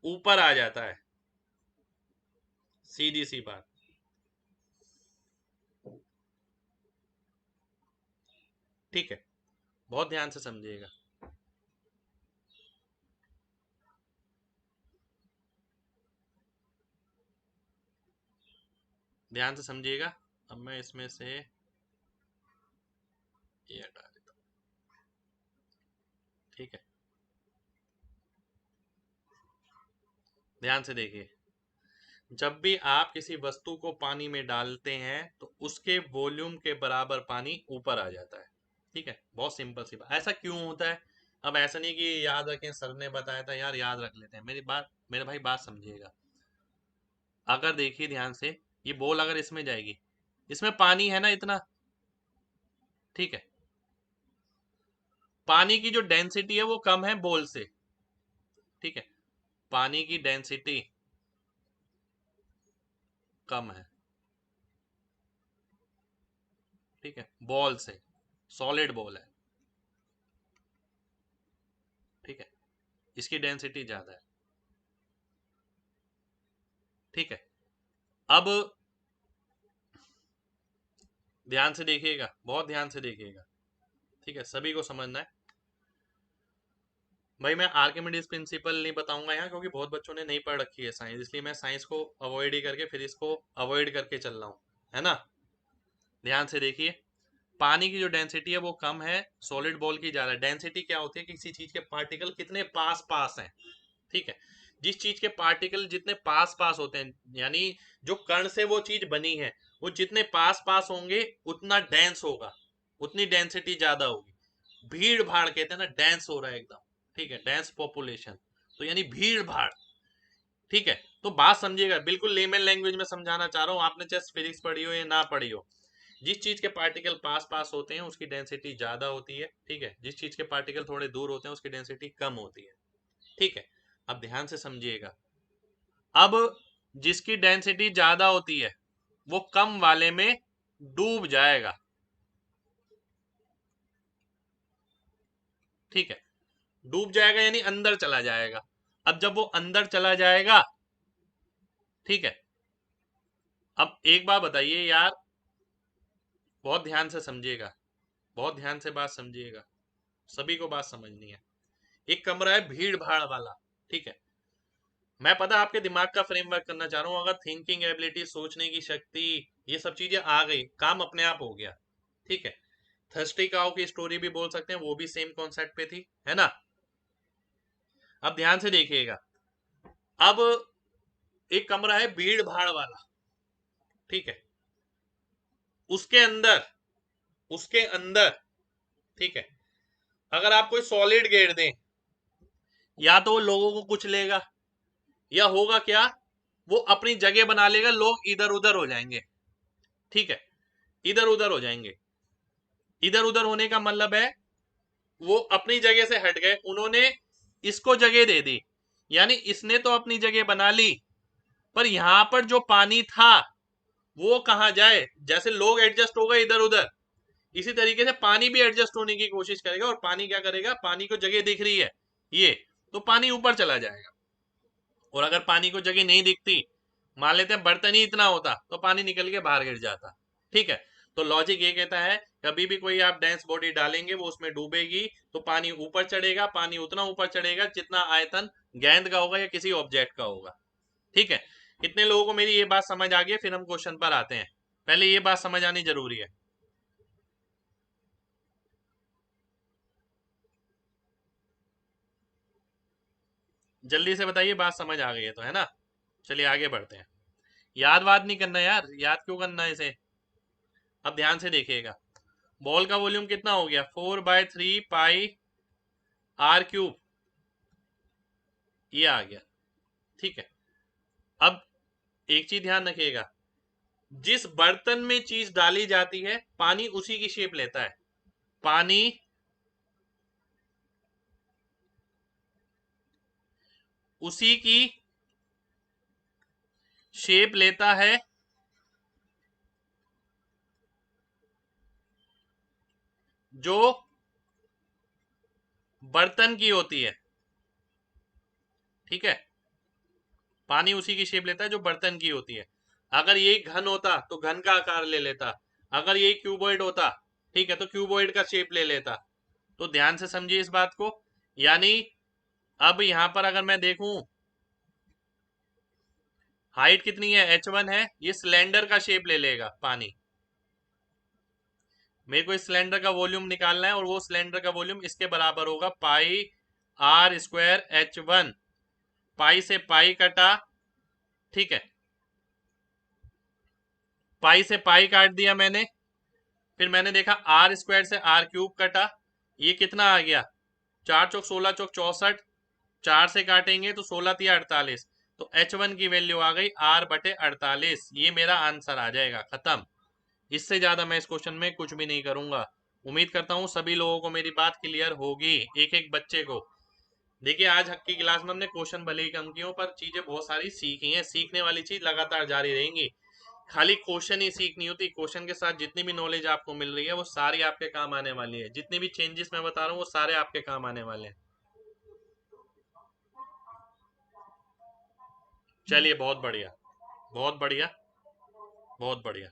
ऊपर आ जाता है, सीधी सी बात, ठीक है, बहुत ध्यान से समझिएगा। ध्यान से समझिएगा। अब मैं इसमें से ये हटा देता हूं, ठीक है, ध्यान से देखिए, जब भी आप किसी वस्तु को पानी में डालते हैं तो उसके वॉल्यूम के बराबर पानी ऊपर आ जाता है, ठीक है, बहुत सिंपल सी बात। ऐसा क्यों होता है? अब ऐसा नहीं कि याद रखें, सर ने बताया था यार, याद रख लेते हैं, मेरी बात, मेरे भाई बात समझिएगा। अगर देखिए ध्यान से, ये बॉल अगर इसमें जाएगी, इसमें पानी है ना इतना, ठीक है, पानी की जो डेंसिटी है वो कम है बॉल से, ठीक है, पानी की डेंसिटी कम है, ठीक है, बॉल से, सॉलिड बॉल है, ठीक है, इसकी डेंसिटी ज्यादा है, ठीक है। अब ध्यान से देखिएगा, बहुत ध्यान से देखिएगा, ठीक है, सभी को समझना है। भाई मैं आर्किमिडीज प्रिंसिपल नहीं बताऊंगा यहाँ, क्योंकि बहुत बच्चों ने नहीं पढ़ रखी है साइंस, इसलिए मैं साइंस को अवॉइड ही करके फिर इसको अवॉइड करके चल रहा हूँ, है ना। ध्यान से देखिए, पानी की जो डेंसिटी है वो कम है, सॉलिड बॉल की ज्यादा। डेंसिटी क्या होती है, किसी चीज के पार्टिकल कितने पास पास हैं, ठीक है। जिस चीज के पार्टिकल जितने पास पास होते हैं, यानी जो कण से वो चीज बनी है, वो जितने पास पास होंगे उतना डेंस होगा, उतनी डेंसिटी ज्यादा होगी। भीड़ भाड़ कहते हैं ना, डेंस हो रहा है एकदम, ठीक है, डेंस पॉपुलेशन, तो यानी भीड़ भाड़, ठीक है। तो बात समझिएगा, बिल्कुल लेमन लैंग्वेज में समझाना चाह रहा हूँ, आपने चाहे फिजिक्स पढ़ी हो या ना पढ़ी हो। जिस चीज के पार्टिकल पास पास होते हैं उसकी डेंसिटी ज्यादा होती है, ठीक है। जिस चीज के पार्टिकल थोड़े दूर होते हैं उसकी डेंसिटी कम होती है, ठीक है। अब ध्यान से समझिएगा, अब जिसकी डेंसिटी ज्यादा होती है वो कम वाले में डूब जाएगा, ठीक है। डूब जाएगा यानी अंदर चला जाएगा। अब जब वो अंदर चला जाएगा, ठीक है, अब एक बात बताइए यार, बहुत ध्यान से समझिएगा, बहुत ध्यान से बात समझिएगा, सभी को बात समझनी है। एक कमरा है भीड़ भाड़ वाला, ठीक है। मैं पता आपके दिमाग का फ्रेमवर्क करना चाह रहा हूं, अगर थिंकिंग एबिलिटी, सोचने की शक्ति, ये सब चीजें आ गई, काम अपने आप हो गया, ठीक है। थर्स्टी काऊ की स्टोरी भी बोल सकते हैं, वो भी सेम कॉन्सेप्ट पे थी, है ना। अब ध्यान से देखिएगा, अब एक कमरा है भीड़ भाड़ वाला, ठीक है। उसके अंदर, उसके अंदर, ठीक है, अगर आप कोई सॉलिड घेर दें, या तो वो लोगों को कुछ लेगा, या होगा क्या, वो अपनी जगह बना लेगा, लोग इधर उधर हो जाएंगे, ठीक है, इधर उधर हो जाएंगे। इधर उधर होने का मतलब है वो अपनी जगह से हट गए, उन्होंने इसको जगह दे दी, यानी इसने तो अपनी जगह बना ली, पर यहां पर जो पानी था वो कहां जाए। जैसे लोग एडजस्ट हो गए इधर उधर, इसी तरीके से पानी भी एडजस्ट होने की कोशिश करेगा, और पानी क्या करेगा, पानी को जगह दिख रही है ये, तो पानी ऊपर चला जाएगा। और अगर पानी को जगह नहीं दिखती, मान लेते हैं बर्तन ही इतना होता, तो पानी निकल के बाहर गिर जाता, ठीक है। तो लॉजिक ये कहता है, कभी भी कोई आप डेंस बॉडी डालेंगे वो उसमें डूबेगी, तो पानी ऊपर चढ़ेगा, पानी उतना ऊपर चढ़ेगा जितना आयतन गेंद का होगा या किसी ऑब्जेक्ट का होगा, ठीक है। कितने लोगों को मेरी ये बात समझ आ गई है, फिर हम क्वेश्चन पर आते हैं। पहले ये बात समझ आनी जरूरी है। जल्दी से बताइए, बात समझ आ गई है तो, है ना। चलिए आगे बढ़ते हैं। याद वाद नहीं करना यार, याद क्यों करना है इसे। अब ध्यान से देखिएगा, बॉल का वॉल्यूम कितना हो गया, 4/3 पाई r³ ये आ गया, ठीक है। अब एक चीज ध्यान रखिएगा, जिस बर्तन में चीज डाली जाती है पानी उसी की शेप लेता है, पानी उसी की शेप लेता है जो बर्तन की होती है, ठीक है। पानी उसी की शेप लेता है जो बर्तन की होती है। अगर ये घन होता तो घन का आकार ले लेता, अगर ये क्यूबॉइड होता, ठीक है, तो क्यूबॉइड का शेप ले लेता। तो ध्यान से समझिए इस बात को, यानी अब यहां पर अगर मैं देखूं, हाइट कितनी है, h1 है, ये सिलेंडर का शेप ले लेगा पानी। मेरे को इस सिलेंडर का वॉल्यूम निकालना है, और वो सिलेंडर का वॉल्यूम इसके बराबर होगा πr²h1। पाई से पाई कटा, ठीक है, पाई से पाई काट दिया मैंने, फिर मैंने देखा r² से r³ कटा, ये कितना आ गया, 4×4 = 16 × 64, 4 से काटेंगे तो 16×3 = 48, तो h1 की वैल्यू आ गई r/48। ये मेरा आंसर आ जाएगा, खत्म। इससे ज्यादा मैं इस क्वेश्चन में कुछ भी नहीं करूंगा। उम्मीद करता हूं सभी लोगों को मेरी बात क्लियर होगी, एक एक बच्चे को। देखिए आज हक की क्लास में हमने क्वेश्चन भले ही कम किए हो, पर चीजें बहुत सारी सीखी हैं, सीखने वाली चीज लगातार जारी रहेंगी। खाली क्वेश्चन ही सीखनी होती, क्वेश्चन के साथ जितनी भी नॉलेज आपको मिल रही है वो सारी आपके काम आने वाली है, जितनी भी चेंजेस मैं बता रहा हूँ वो सारे आपके काम आने वाले हैं। चलिए बहुत बढ़िया, बहुत बढ़िया, बहुत बढ़िया।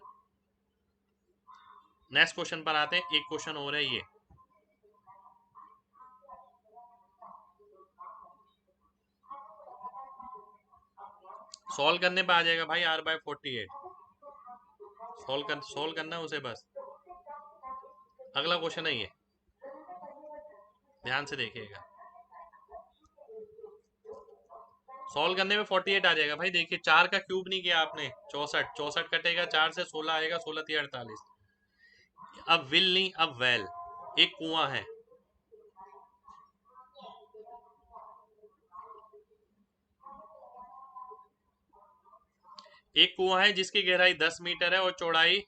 नेक्स्ट क्वेश्चन पर आते हैं, एक क्वेश्चन और है ये। सॉल्व करने पे आ जाएगा भाई r/48। सॉल्व करना है उसे बस। अगला क्वेश्चन है ये, ध्यान से देखिएगा। सॉल्व करने में 48 आ जाएगा भाई। देखिए 4 का क्यूब नहीं किया आपने, 64, 64 कटेगा 4 से, 16 आएगा, 16 3 48। अब विल नहीं, अब वेल। एक कुआं है, एक कुआं है जिसकी गहराई 10 मीटर है और चौड़ाई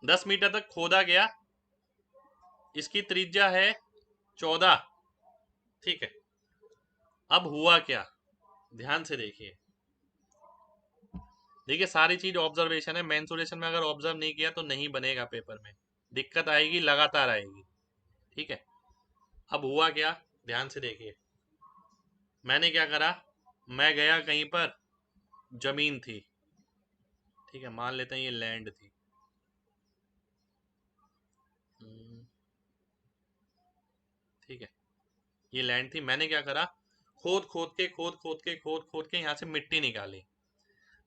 10 मीटर तक खोदा गया। इसकी त्रिज्या है 14। ठीक है, अब हुआ क्या, ध्यान से देखिए। देखिए सारी चीज ऑब्जर्वेशन है, मेंसुरेशन में अगर ऑब्जर्व नहीं किया तो नहीं बनेगा पेपर में, दिक्कत आएगी, लगातार आएगी। ठीक है, अब हुआ क्या, ध्यान से देखिए। मैंने क्या करा, मैं गया कहीं पर, जमीन थी, ठीक है, मान लेते हैं ये लैंड थी। ठीक है, ये लैंड थी। मैंने क्या करा, खोद खोद के यहाँ से मिट्टी निकाली।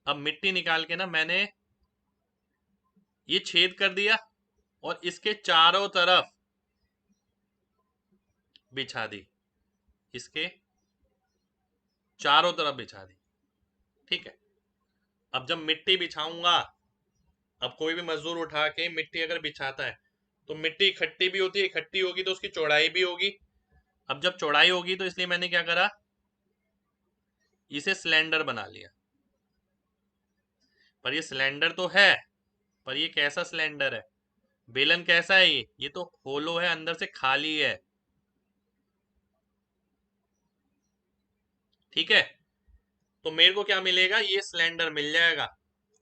अब मिट्टी निकाल के ना मैंने ये छेद कर दिया और इसके चारों तरफ बिछा दी, इसके चारों तरफ बिछा दी। ठीक है, अब जब मिट्टी बिछाऊंगा, अब कोई भी मजदूर उठा के मिट्टी अगर बिछाता है तो मिट्टी इकट्ठी भी होती है, इकट्ठी होगी तो उसकी चौड़ाई भी होगी। अब जब चौड़ाई होगी तो इसलिए मैंने क्या करा, इसे सिलेंडर बना लिया। पर ये सिलेंडर तो है, पर ये कैसा सिलेंडर है, बेलन कैसा है, ये तो होलो है, अंदर से खाली है। ठीक है, तो मेरे को क्या मिलेगा, ये सिलेंडर मिल जाएगा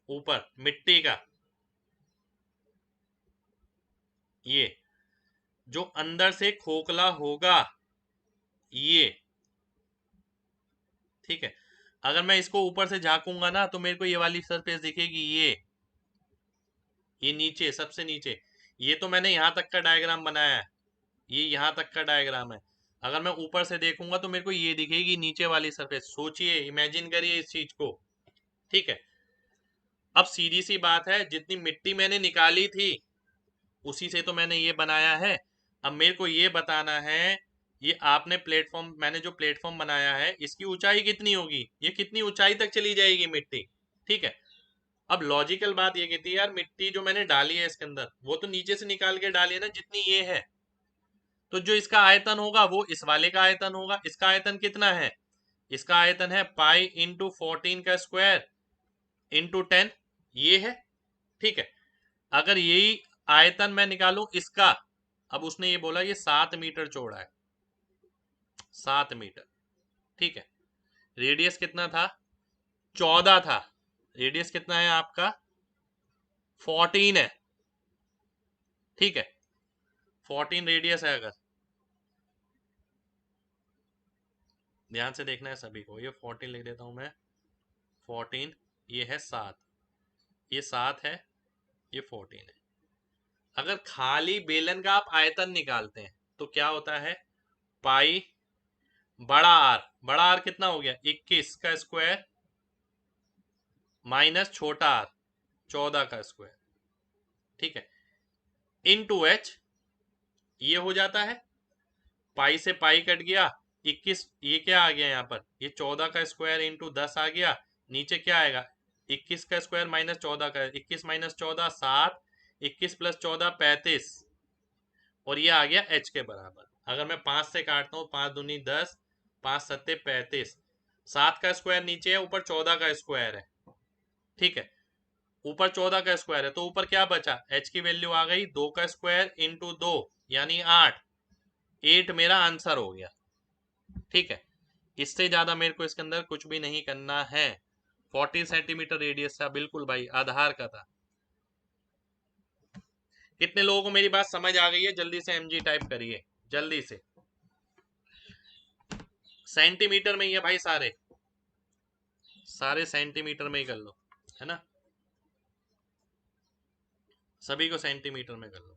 ऊपर मिट्टी का, ये जो अंदर से खोखला होगा ये। ठीक है, अगर मैं इसको ऊपर से झांकूंगा ना तो मेरे को ये वाली सरफेस दिखेगी, ये नीचे, सबसे नीचे। ये तो मैंने यहां तक का डायग्राम बनाया है, ये यहां तक का डायग्राम है। अगर मैं ऊपर से देखूंगा तो मेरे को ये दिखेगी नीचे वाली सरफेस। सोचिए, इमेजिन करिए इस चीज को। ठीक है, अब सीधी सी बात है, जितनी मिट्टी मैंने निकाली थी उसी से तो मैंने ये बनाया है। अब मेरे को ये बताना है, ये आपने प्लेटफॉर्म, मैंने जो प्लेटफॉर्म बनाया है इसकी ऊंचाई कितनी होगी, ये कितनी ऊंचाई तक चली जाएगी मिट्टी। ठीक है, अब लॉजिकल बात ये कहती है यार, मिट्टी जो मैंने डाली है इसके अंदर वो तो नीचे से निकाल के डाली है ना, जितनी ये है, तो जो इसका आयतन होगा वो इस वाले का आयतन होगा। इसका आयतन कितना है, इसका आयतन है पाई इंटू 14 का स्क्वायर इंटू 10, ये है। ठीक है, अगर यही आयतन मैं निकालूं इसका, अब उसने ये बोला ये 7 मीटर चौड़ा है, 7 मीटर। ठीक है, रेडियस कितना था, 14 था। रेडियस कितना है आपका, 14 है। ठीक है, 14 रेडियस है। अगर ध्यान से देखना है सभी को, ये 14 लिख देता हूं मैं, 14, ये है 7, ये 7 है, ये 14 है। अगर खाली बेलन का आप आयतन निकालते हैं तो क्या होता है, पाई बड़ा आर, बड़ा आर कितना हो गया, 21 का स्क्वायर माइनस छोटा आर 14 का स्क्वायर। ठीक है, इनटू एच, ये हो जाता है, पाई से पाई कट गया, 21, ये क्या आ गया यहाँ पर, ये 14 का स्क्वायर इंटू 10 आ गया। नीचे क्या आएगा, 21 का स्क्वायर माइनस 14 का, 21 माइनस 14 7, 21 प्लस 14 35, और ये आ गया एच के बराबर। अगर मैं 5 से काटता हूँ, 5 दूनी 10, 5 सत्ते 35, 7 का स्क्वायर नीचे है, ऊपर 14 का स्क्वायर है। ठीक है, ऊपर 14 का स्क्वायर है तो ऊपर क्या बचा, एच की वैल्यू आ गई 2 का स्क्वायर इंटू 2 यानी 8, 8 मेरा आंसर हो गया। ठीक है, इससे ज्यादा मेरे को इसके अंदर कुछ भी नहीं करना है। 40 सेंटीमीटर रेडियस था, बिल्कुल भाई, आधार का था। कितने लोगों को मेरी बात समझ आ गई है, जल्दी से एमजी टाइप करिए, जल्दी से। सेंटीमीटर में ही है भाई, सारे सारे सेंटीमीटर में ही कर लो, है ना, सभी को सेंटीमीटर में कर लो।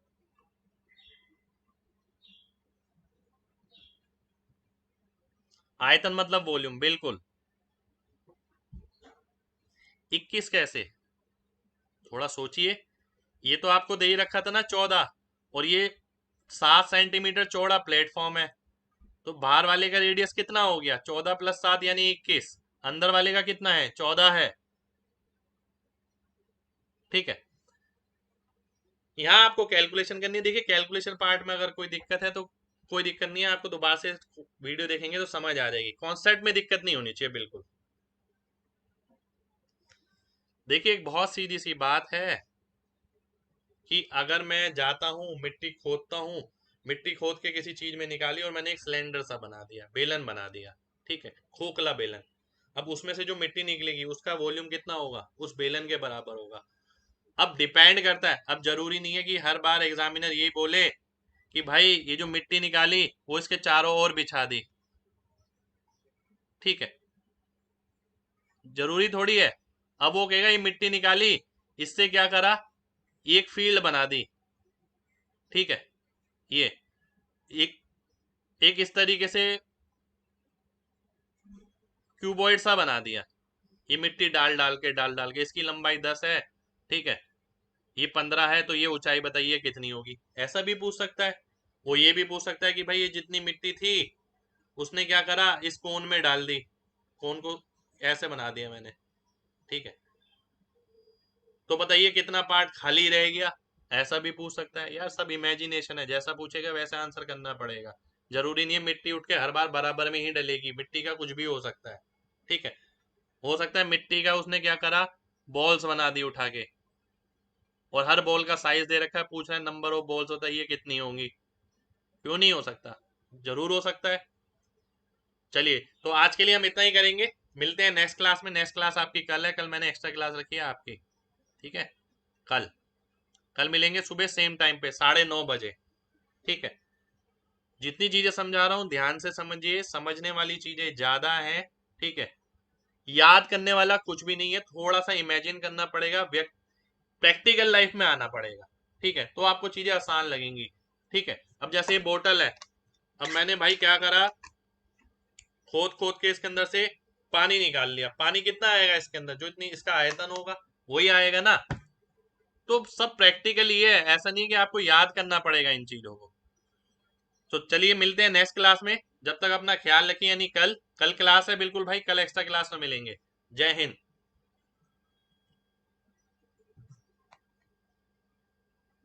आयतन मतलब वॉल्यूम, बिल्कुल 21 कैसे? थोड़ा सोचिए। ये तो आपको दे ही रखा था ना 14, और ये 7 सेंटीमीटर चौड़ा प्लेटफॉर्म है, तो बाहर वाले का रेडियस कितना हो गया? 14 + 7 यानी 21। अंदर वाले का कितना है? 14 है। ठीक है, यहाँ आपको कैलकुलेशन करनी है। देखिए कैलकुलेशन पार्ट में अगर कोई दिक्कत है तो कोई दिक्कत नहीं है, आपको दोबारा से वीडियो देखेंगे तो समझ आ जाएगी। कॉन्सेप्ट में दिक्कत नहीं होनी चाहिए बिल्कुल। देखिए एक बहुत सीधी सी बात है कि अगर मैं जाता हूँ मिट्टी खोदता हूँ, मिट्टी खोद के किसी चीज में निकाली और मैंने एक सिलेंडर सा बना दिया, बेलन बना दिया, ठीक है, खोखला बेलन। अब उसमें से जो मिट्टी निकलेगी उसका वॉल्यूम कितना होगा? उस बेलन के बराबर होगा। अब डिपेंड करता है, अब जरूरी नहीं है कि हर बार एग्जामिनर यही बोले कि भाई ये जो मिट्टी निकाली वो इसके चारों ओर बिछा दी, ठीक है, जरूरी थोड़ी है। अब वो कहेगा ये मिट्टी निकाली, इससे क्या करा? एक फील्ड बना दी, ठीक है, ये एक एक इस तरीके से क्यूबॉइड सा बना दिया। ये मिट्टी डाल डाल के इसकी लंबाई 10 है, ठीक है, ये 15 है, तो ये ऊंचाई बताइए कितनी होगी? ऐसा भी पूछ सकता है। वो ये भी पूछ सकता है कि भाई ये जितनी मिट्टी थी उसने क्या करा? इस कोन में डाल दी, कोन को ऐसे बना दिया मैंने, ठीक है, तो बताइए कितना पार्ट खाली रह गया? ऐसा भी पूछ सकता है। यार सब इमेजिनेशन है, जैसा पूछेगा वैसा आंसर करना पड़ेगा। जरूरी नहीं है मिट्टी उठ के हर बार बराबर में ही डलेगी, मिट्टी का कुछ भी हो सकता है, ठीक है। हो सकता है मिट्टी का उसने क्या करा? बॉल्स बना दी उठा के, और हर बॉल का साइज दे रखा है, पूछ रहा है नंबर ऑफ बॉल्स होता है ये कितनी होंगी। क्यों नहीं हो सकता? जरूर हो सकता है। चलिए तो आज के लिए हम इतना ही करेंगे, मिलते हैं नेक्स्ट क्लास में। नेक्स्ट क्लास आपकी कल है, कल मैंने एक्स्ट्रा क्लास रखी है आपकी, ठीक है। कल कल मिलेंगे सुबह सेम टाइम पे 9:30 बजे, ठीक है। जितनी चीजें समझा रहा हूँ ध्यान से समझिए, समझने वाली चीजें ज्यादा हैं, ठीक है। याद करने वाला कुछ भी नहीं है, थोड़ा सा इमेजिन करना पड़ेगा, प्रैक्टिकल लाइफ में आना पड़ेगा, ठीक है, तो आपको चीजें आसान लगेंगी, ठीक है। अब जैसे ये बोतल है, अब मैंने भाई क्या करा? खोद खोद के इसके अंदर से पानी निकाल लिया। पानी कितना आएगा इसके अंदर? जो इतनी इसका आयतन होगा वही आएगा ना। तो सब प्रैक्टिकल ही है, ऐसा नहीं है कि आपको याद करना पड़ेगा इन चीजों को। तो चलिए मिलते हैं नेक्स्ट क्लास में। जब तक अपना ख्याल रखिए, यानी कल कल क्लास है बिल्कुल भाई, कल एक्स्ट्रा क्लास में मिलेंगे। जय हिंद।